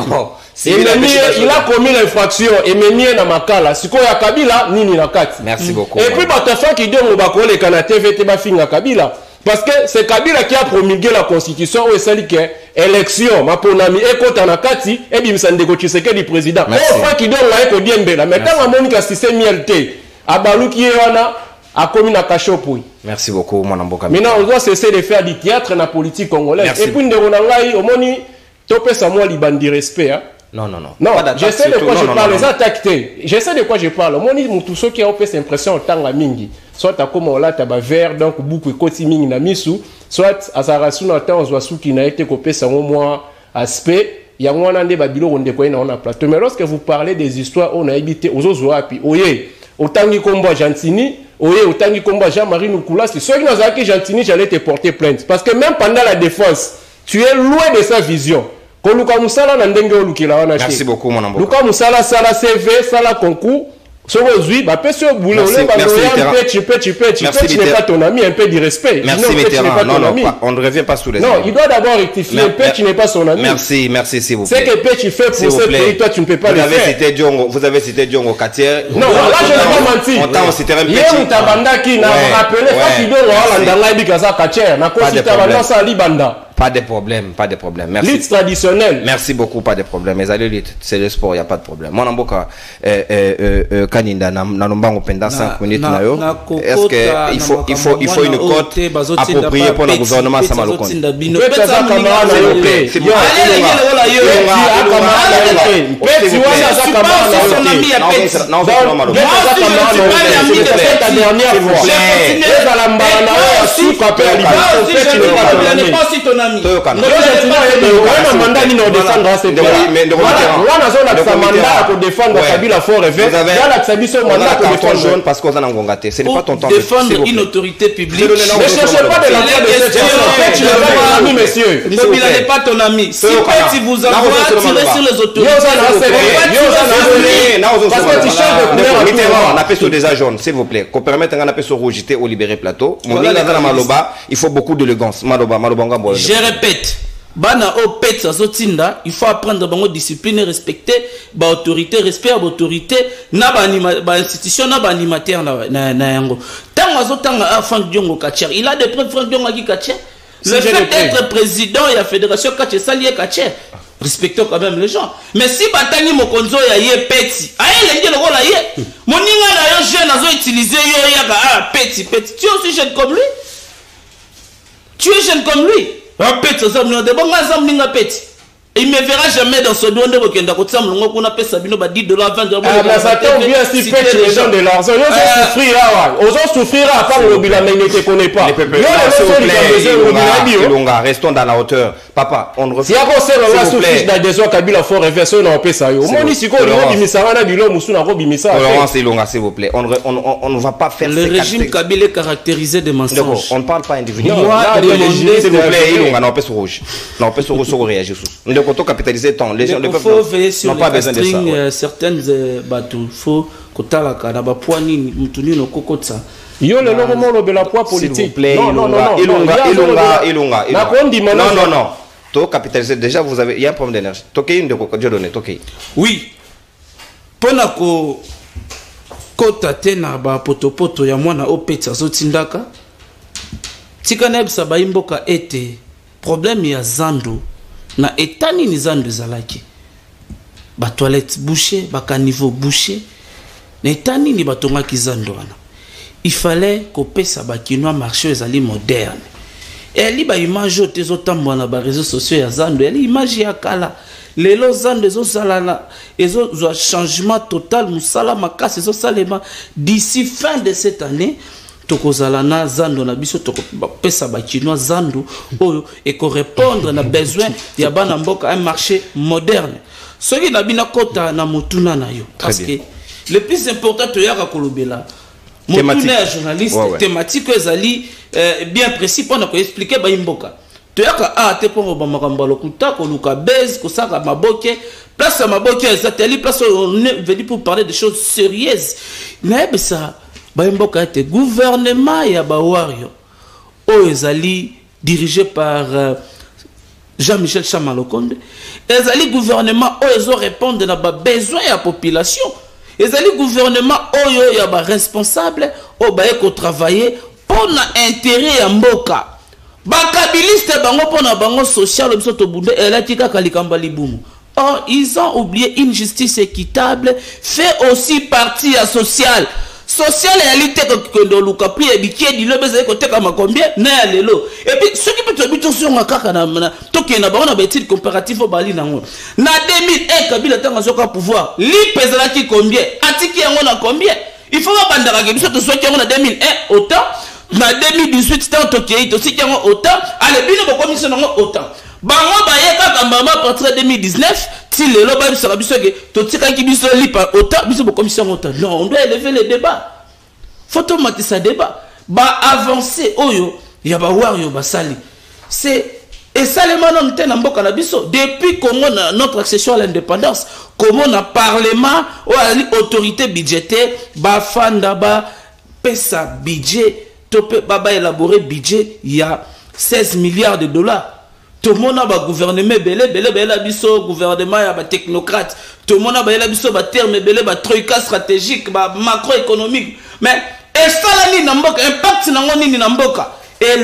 Il a commis l'infraction et mis dans ma cala. Si quoi y Kabila, ni la carte. Merci beaucoup. Et puis Franck Idiongo bako les Canadiens VT bafinga Kabila. Parce que c'est Kabila qui a promulgué la constitution où il que élection, ma ponami, et quand on a kati, et bien ça ne négocie que du président. Oh, Franck Idiongo a été bien belle. Mais quand on a un système mielté, à Balou qui est là, à commis na Kachopouy. Merci beaucoup, mon amboka. Maintenant, on doit cesser de faire du théâtre dans la politique congolaise. Merci. Et puis, on a au moni, topé sa moi libandi respect. Hein? Non. Non, je sais de quoi je parle. Les attaques, je sais de quoi je parle. Moni, tout ce qui a fait cette impression en tant que mingi. Soit à comme on l'a taba vert, donc beaucoup de côté mingi na misu. Soit à sa racine en temps, on voit qui n'a été copé sa moi aspect. Il y a un an de babilo on décolle dans un plateau. Mais lorsque vous parlez des histoires, on a habité aux Ozoapi. Oye, autant qu'il combat Gentini. Oye, autant qu'il combat Jean-Marie Noukula. Si ceux qui nous ont dit Gentini, j'allais te porter plainte. Parce que même pendant la défense, tu es loin de sa vision. Merci beaucoup, mon amboka. Luka Moussala, Sala CV, Sala concours. Merci, tu n'es pas ton ami, un peu de respect. Merci, vétéran. Non, on ne revient pas sous les. Non, il doit d'abord rectifier. Un peu, tu n'es pas son ami. Merci, s'il vous plaît. C'est que peu tu fais pour ce pays, toi, tu ne peux pas le faire. Vous avez cité Diongo Katier. Non, là, je n'ai pas menti. On cité un petit. Hier, Tabanda qui n'a rappelé pas qu'il doit avoir l'andanga Bikaza Katier. N'a pas cité Tabanda sans Libanda. Pas de problème. Merci. Lutte traditionnelle. Merci beaucoup, pas de problème. Mais allez, lutte, c'est le sport, il n'y a pas de problème. Mon amboka, Kaninda, Nanombango pendant 5 minutes. Est-ce qu'il faut une cote appropriée pour le gouvernement Samalokon? Parce qu'on a c'est pas ton temps de défendre une autorité publique. Ne cherchez pas de l'argent de cette façon. Tu n'es pas ton ami, monsieur. Mobile n'est pas ton ami. Si Petit vous envoie, tirez sur les autorités. Parce que tu changes de couleur. On appelle sur des agents, s'il vous plaît. Qu'on permette un appel sur rejeté au libéré plateau. Il faut beaucoup d'élégance. Je répète. Bana o pet sa zotinda, il faut apprendre bango discipline, respecter ba autorité, respect à autorité, na ba institution, na ba animateur na yango. Tango azotanga Franck Diongo Kacher, il a des preuves Franck Diongo qui Kacher. Le fait d'être président de la fédération Kacher, ça lié Kacher. respectons quand même les gens. Mais si Batani Mokonzo ya ye petit, aye lengi le rôle ye. Moninga na yo jeune azo utiliser yo ya petit. Tu es aussi jeune comme lui. Tu es jeune comme lui. Un petit ça me demande ça me petit. Il me verra jamais dans ce don de Bokenda Kotsa Mlongo qu'on appelle Sabino ba $10 $20. Ah mais ça tombe bien si pète les gens de l'argent. Ils vont souffrir là. Ils vont souffrir à part le bilan mais ils ne te connaissent pas. Restons dans la hauteur. Papa, on refait. Si à cause de la souffrance d'adhésion Kabila fort réversion on peut ça yo. Moi ni siko le bimisara na bilo musuna ko bimisa. Laurence Ilonga s'il vous plaît. On ne va pas faire le régime Kabila est caractérisé de mensonges. On ne parle pas individuellement. S'il vous plaît, Ilonga non peut se rouge. Non peut se réagir. Le côté capitaliser temps, les gens ne peuvent pas besoin de ça. Certaines bateaux, faut kotala kana ba poani mutuni no kokotsa. Yo le moment le bela poids politique. Non. Non. To capitaliser déjà vous avez il y a un problème d'énergie. Toké une de Dieu donné, toké. Oui. Pona ko kota tena ba potopoto ya mwana opetsa zotindaka. Tikana bisa ba imboka ete problème ya Zando na etani ni Zando zalaki. Ba toilette bouchée, ba caniveau bouché. Na etani ni batonga ki Zando wana. Il fallait qu'on pesa ba kinoa marché ezali moderne. Et li ba image otezo tambwa na ba réseaux sociaux ya Zando, elle image ya kala. Lelo Zando ezo salana, ezo zo changement total musala makasi ezo salema d'ici fin de cette année. Tokozalana Zando na biso toko pesa ba kinoa Zando oyo et correspondre na besoin ya bana mboka un marché moderne. Soki na bina kota na mutuna na yo parce que le plus important to yaka kolobela mutuna journaliste thématique ezali bien précis pour nous expliquer ba imboka to yaka te pour ba makambo lokuta ko luka base ko saka maboke place maboke ezateli place on est venu pour parler de choses sérieuses mais ça ba imboka te gouvernement ya ba wario o ezali dirigé par Jean-Michel Chamalokonde ezali gouvernement o ezo répondre na ba besoin ya population ezali gouvernement oyo ya ba responsable o ba eko travailler pour l'intérêt ya mboka bakabiliste bango pona bango social biso to bunde elaki kaka likamba libumu. Or ils ont oublié une justice équitable fait aussi partie à social ya lite ko ndoluka pri ebikie di lobeza ko teka makombie na ya lelo et puis ce qui peut te bito sur kaka na toke na bango na betide comparatif au bali nango na 2001 Kabila tanga soka pouvoir li pesala ki combien atiki yango na combien il faut pas bandaka ke biso to soki yango na 2001 autant na 2018 tant toke to siki yango autant ale bino ba commission nango autant bango bayeka kambama portrait 2019 ti lelo ba biso biso ke to tika ki biso lipa autant biso ba commission autant non on doit élever le débat faut automatiser débat ba avancer oyo ya ba wario basali c'est et ça les manon tena mboka na biso depuis Congo notre accession à l'indépendance comment na parlement ou autorité budgétaire ba fanda ba pesa budget topé baba élaborer budget il y a 16 milliards de dollars. Tout le monde a un gouvernement belé biso gouvernement ya ba technocrate. Tout le monde a un terme belé ba troïka stratégique ba macroéconomique. Mais et ça la ni mboka impact nango nini na mboka. Et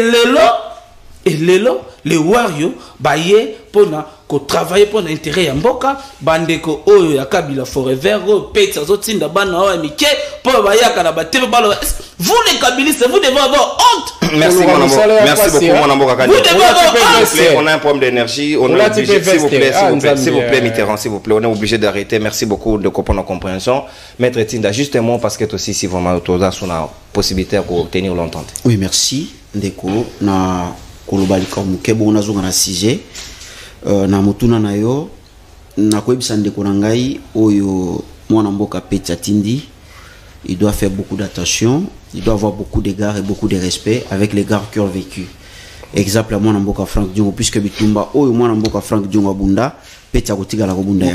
lelo les wario ba ye pona ko travailler pour l'intérêt ya mboka bandeko oyo ya Kabila forever peta zotinda bana o mike po ba yaka na ba tebe balo. Vous les kabilistes vous devez avoir honte. Merci beaucoup mon amboka Kani. On a un problème d'énergie, on est obligé s'il vous plaît Mitterrand s'il vous plaît, on est obligé d'arrêter. Merci beaucoup de comprendre la compréhension. Maître Tinda juste un mot parce que aussi si vraiment autorisé sur la possibilité pour tenir l'entente. Oui, merci ndeko na kolobali comme kebo na zonga na sujet na mutuna na yo na koyebisa ndeko na ngai oyo mwana mboka Peti Tindi. Il doit faire beaucoup d'attention, il doit avoir beaucoup d'égards et beaucoup de respect avec les gars qui ont vécu. Exemple, moi, Namboka Frank Diongo, puisque Bitumba, oh, moi, Namboka Frank Diongo Bunda, Peta Rotiga la Bunda.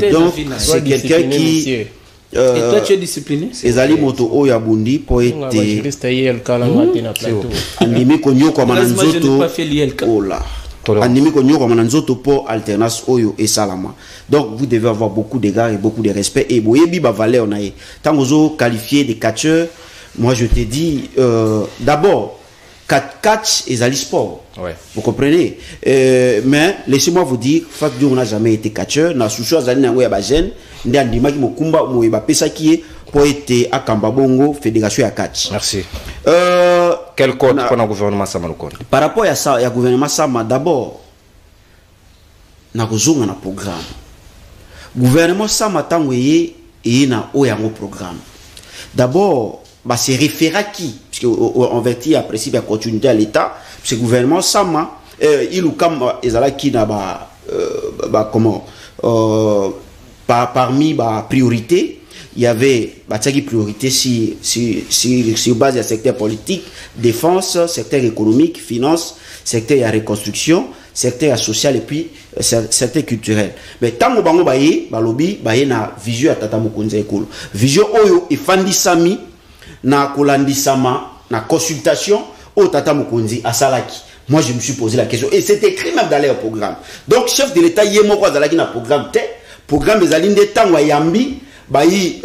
Donc, c'est quelqu'un qui. Et toi, tu es discipliné? Ezali Moto Oya Bundi pour être. Animé Konyo comme Mananzoto. Oh là. Animé Konyo comme Mananzoto pour alternance Oyo et Salama. Donc vous devez avoir beaucoup d'égards et beaucoup de respect. Et Boyebi va valer on a. Tant vous qualifié des catcheurs, moi je te dis d'abord catch et Zali Sport. Ouais. Vous comprenez? Mais laissez-moi vous dire, Fak Diop n'a jamais été catcheur. Na Soussou Azali na ngoya bajen, ndi andima ki mokumba moyeba pesa qui pour être à Kambabongo fédération à catch. Merci. Quel code pour le gouvernement Sama Lukonde? Par rapport à ça, il y a gouvernement Sama d'abord na kozonga na programme. Gouvernement Sama tangoye et na oyango programme. D'abord, bah c'est référé à qui? Parce qu'on verti à principe à continuité à l'État. Ce gouvernement Sama, il ou comme ezala qui n'a comment parmi priorité, il y avait une priorité sur base du secteur politique, défense, secteur économique, finance, secteur de reconstruction, secteur social et puis secteur culturel. Mais tant que bango baye, balobi baye na vision atata mokonza ekolo. Vision oyo efandi sami na kolandi sama na consultation au tata mokonzi asalaki. Moi je me suis posé la question et c'est écrit même dans leur programme. Donc chef de l'État yemo kwa zalaki na programme ezalinde tango yambi bayi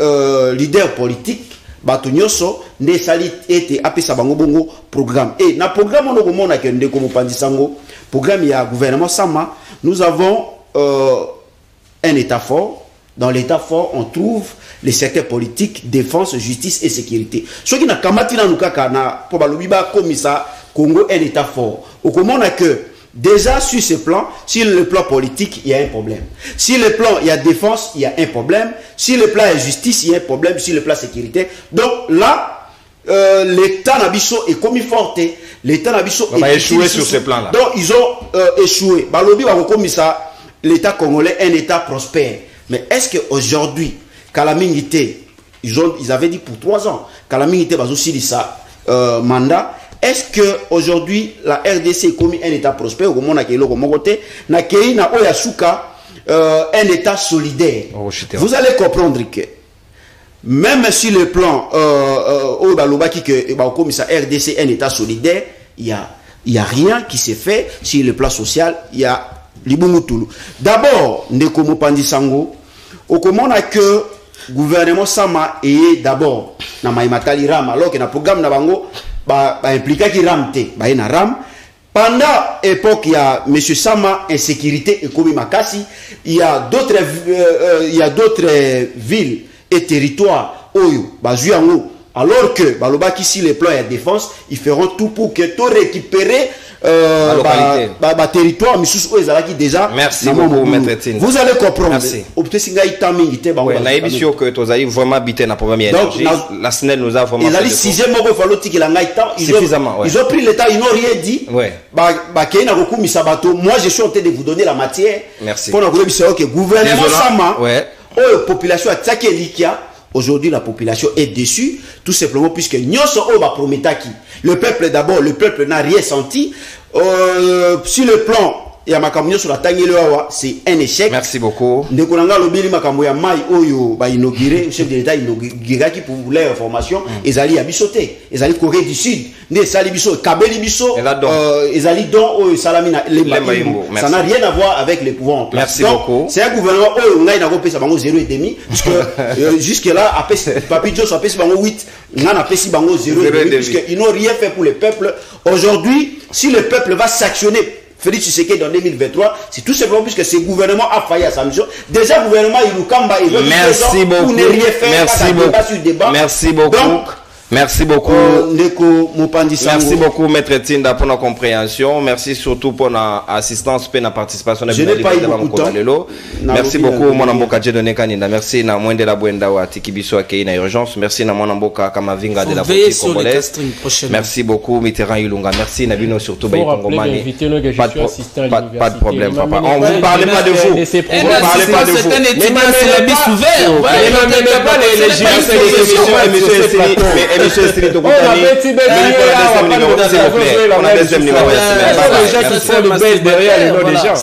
leader politique bato nyonso nde sali ete apesa bango bongo programme et na programme on komona ke ndeko mopandi sango programme ya gouvernement Sama nous avons un état fort. Dans l'état fort on trouve les secteurs politiques, défense, justice et sécurité. Ce qui n'a kamati na nukaka na po balobi ba komisa Congo un état fort. Au komona que déjà sur ce plan, sur le plan politique, il y a un problème. Sur le plan, il y a défense, il y a un problème. Sur le plan justice, il y a un problème. Sur le plan sécurité. Donc là, l'État Nabiso est commis fort. L'État Nabiso a échoué sur ce plan-là. Donc ils ont échoué. Balobi va comme ça, l'État congolais est un État prospère. Mais est-ce qu'aujourd'hui, Kalamingité, ils avaient dit pour 3 ans, Kalamingité va aussi dire ça, mandat. Est-ce qu'aujourd'hui, la RDC est commis un État prospère, au moment où un État solidaire? Vous allez comprendre que, même sur le plan, RDC un État solidaire, il n'y a rien qui s'est fait. Sur le plan social, il y a l'Ibumutulu. D'abord, Ndekomo Pandisango, au moment que gouvernement Sama est d'abord, na Maïmatali Ram, alors que na programme Nabango, impliqué qui ramte na ram pendant époque il y a monsieur Sama insécurité et comme Makasi il y a d'autres villes et territoires oyo bazuyango alors que balobaki si les plans et défense ils feront tout pour que tout récupérer territoire déjà. Merci beaucoup maître Tine. Vous allez comprendre. Merci. Que tu as vraiment habité dans la première énergie. La SNEL nous a vraiment suffisamment. Ils ont pris le temps, ils n'ont rien dit. Ouais. Moi je suis en train de vous donner la matière. Merci. Pour que gouvernement Sama, population a tsaké likia. Aujourd'hui, la population est déçue, tout simplement puisque le peuple d'abord, le peuple n'a rien senti. Sur le plan, il y a Makamyo sur la Tangilewa, c'est un échec. Merci beaucoup. Ndekonanga lobili Makamyo ya Mai Oyo ba inauguré, le chef de l'État inauguré qui pour leur information, Ezali a bisoté, Ezali Corée du Sud, ne Sali biso, Kabeli biso, Ezali don Salamina Lembaimbo. Ça n'a rien à voir avec les pouvoirs en place. Merci beaucoup. C'est un gouvernement où on a une pesa bango 0,5 puisque jusque là Papi Joss a pesa bango 8, on a pesa bango 0,5 puisque ils n'ont rien fait pour le peuple. Aujourd'hui, si le peuple va s'actionner Félix Tshisekedi dans 2023, c'est tout simplement puisque ce gouvernement a failli à sa mission. Déjà, le gouvernement Ilukamba, il veut merci beaucoup. Merci beaucoup. Merci beaucoup. Donc, merci beaucoup. Merci beaucoup, Maître Tinda, pour la compréhension. Merci surtout pour l'assistance et la participation. Je n'ai pas eu beaucoup de temps. Merci beaucoup, mon amboka Djedone Kanina. Merci, na Mwende la Bwenda wa Tikibiso Akei na urgence. Merci, na mon amboka Kamavinga de la politique congolaise. Merci beaucoup, Mitterrand Ilunga. Merci, Nabino surtout, Bayi Kongomani. Pas de problème, papa. On ne vous parle pas de vous. On ne parle pas de vous. C'est un étudiant, c'est la bise ouverte. Ne pas les Monsieur Strito Koutani, on a deuxième numéro. Les gens qui font le bail derrière les noms des gens.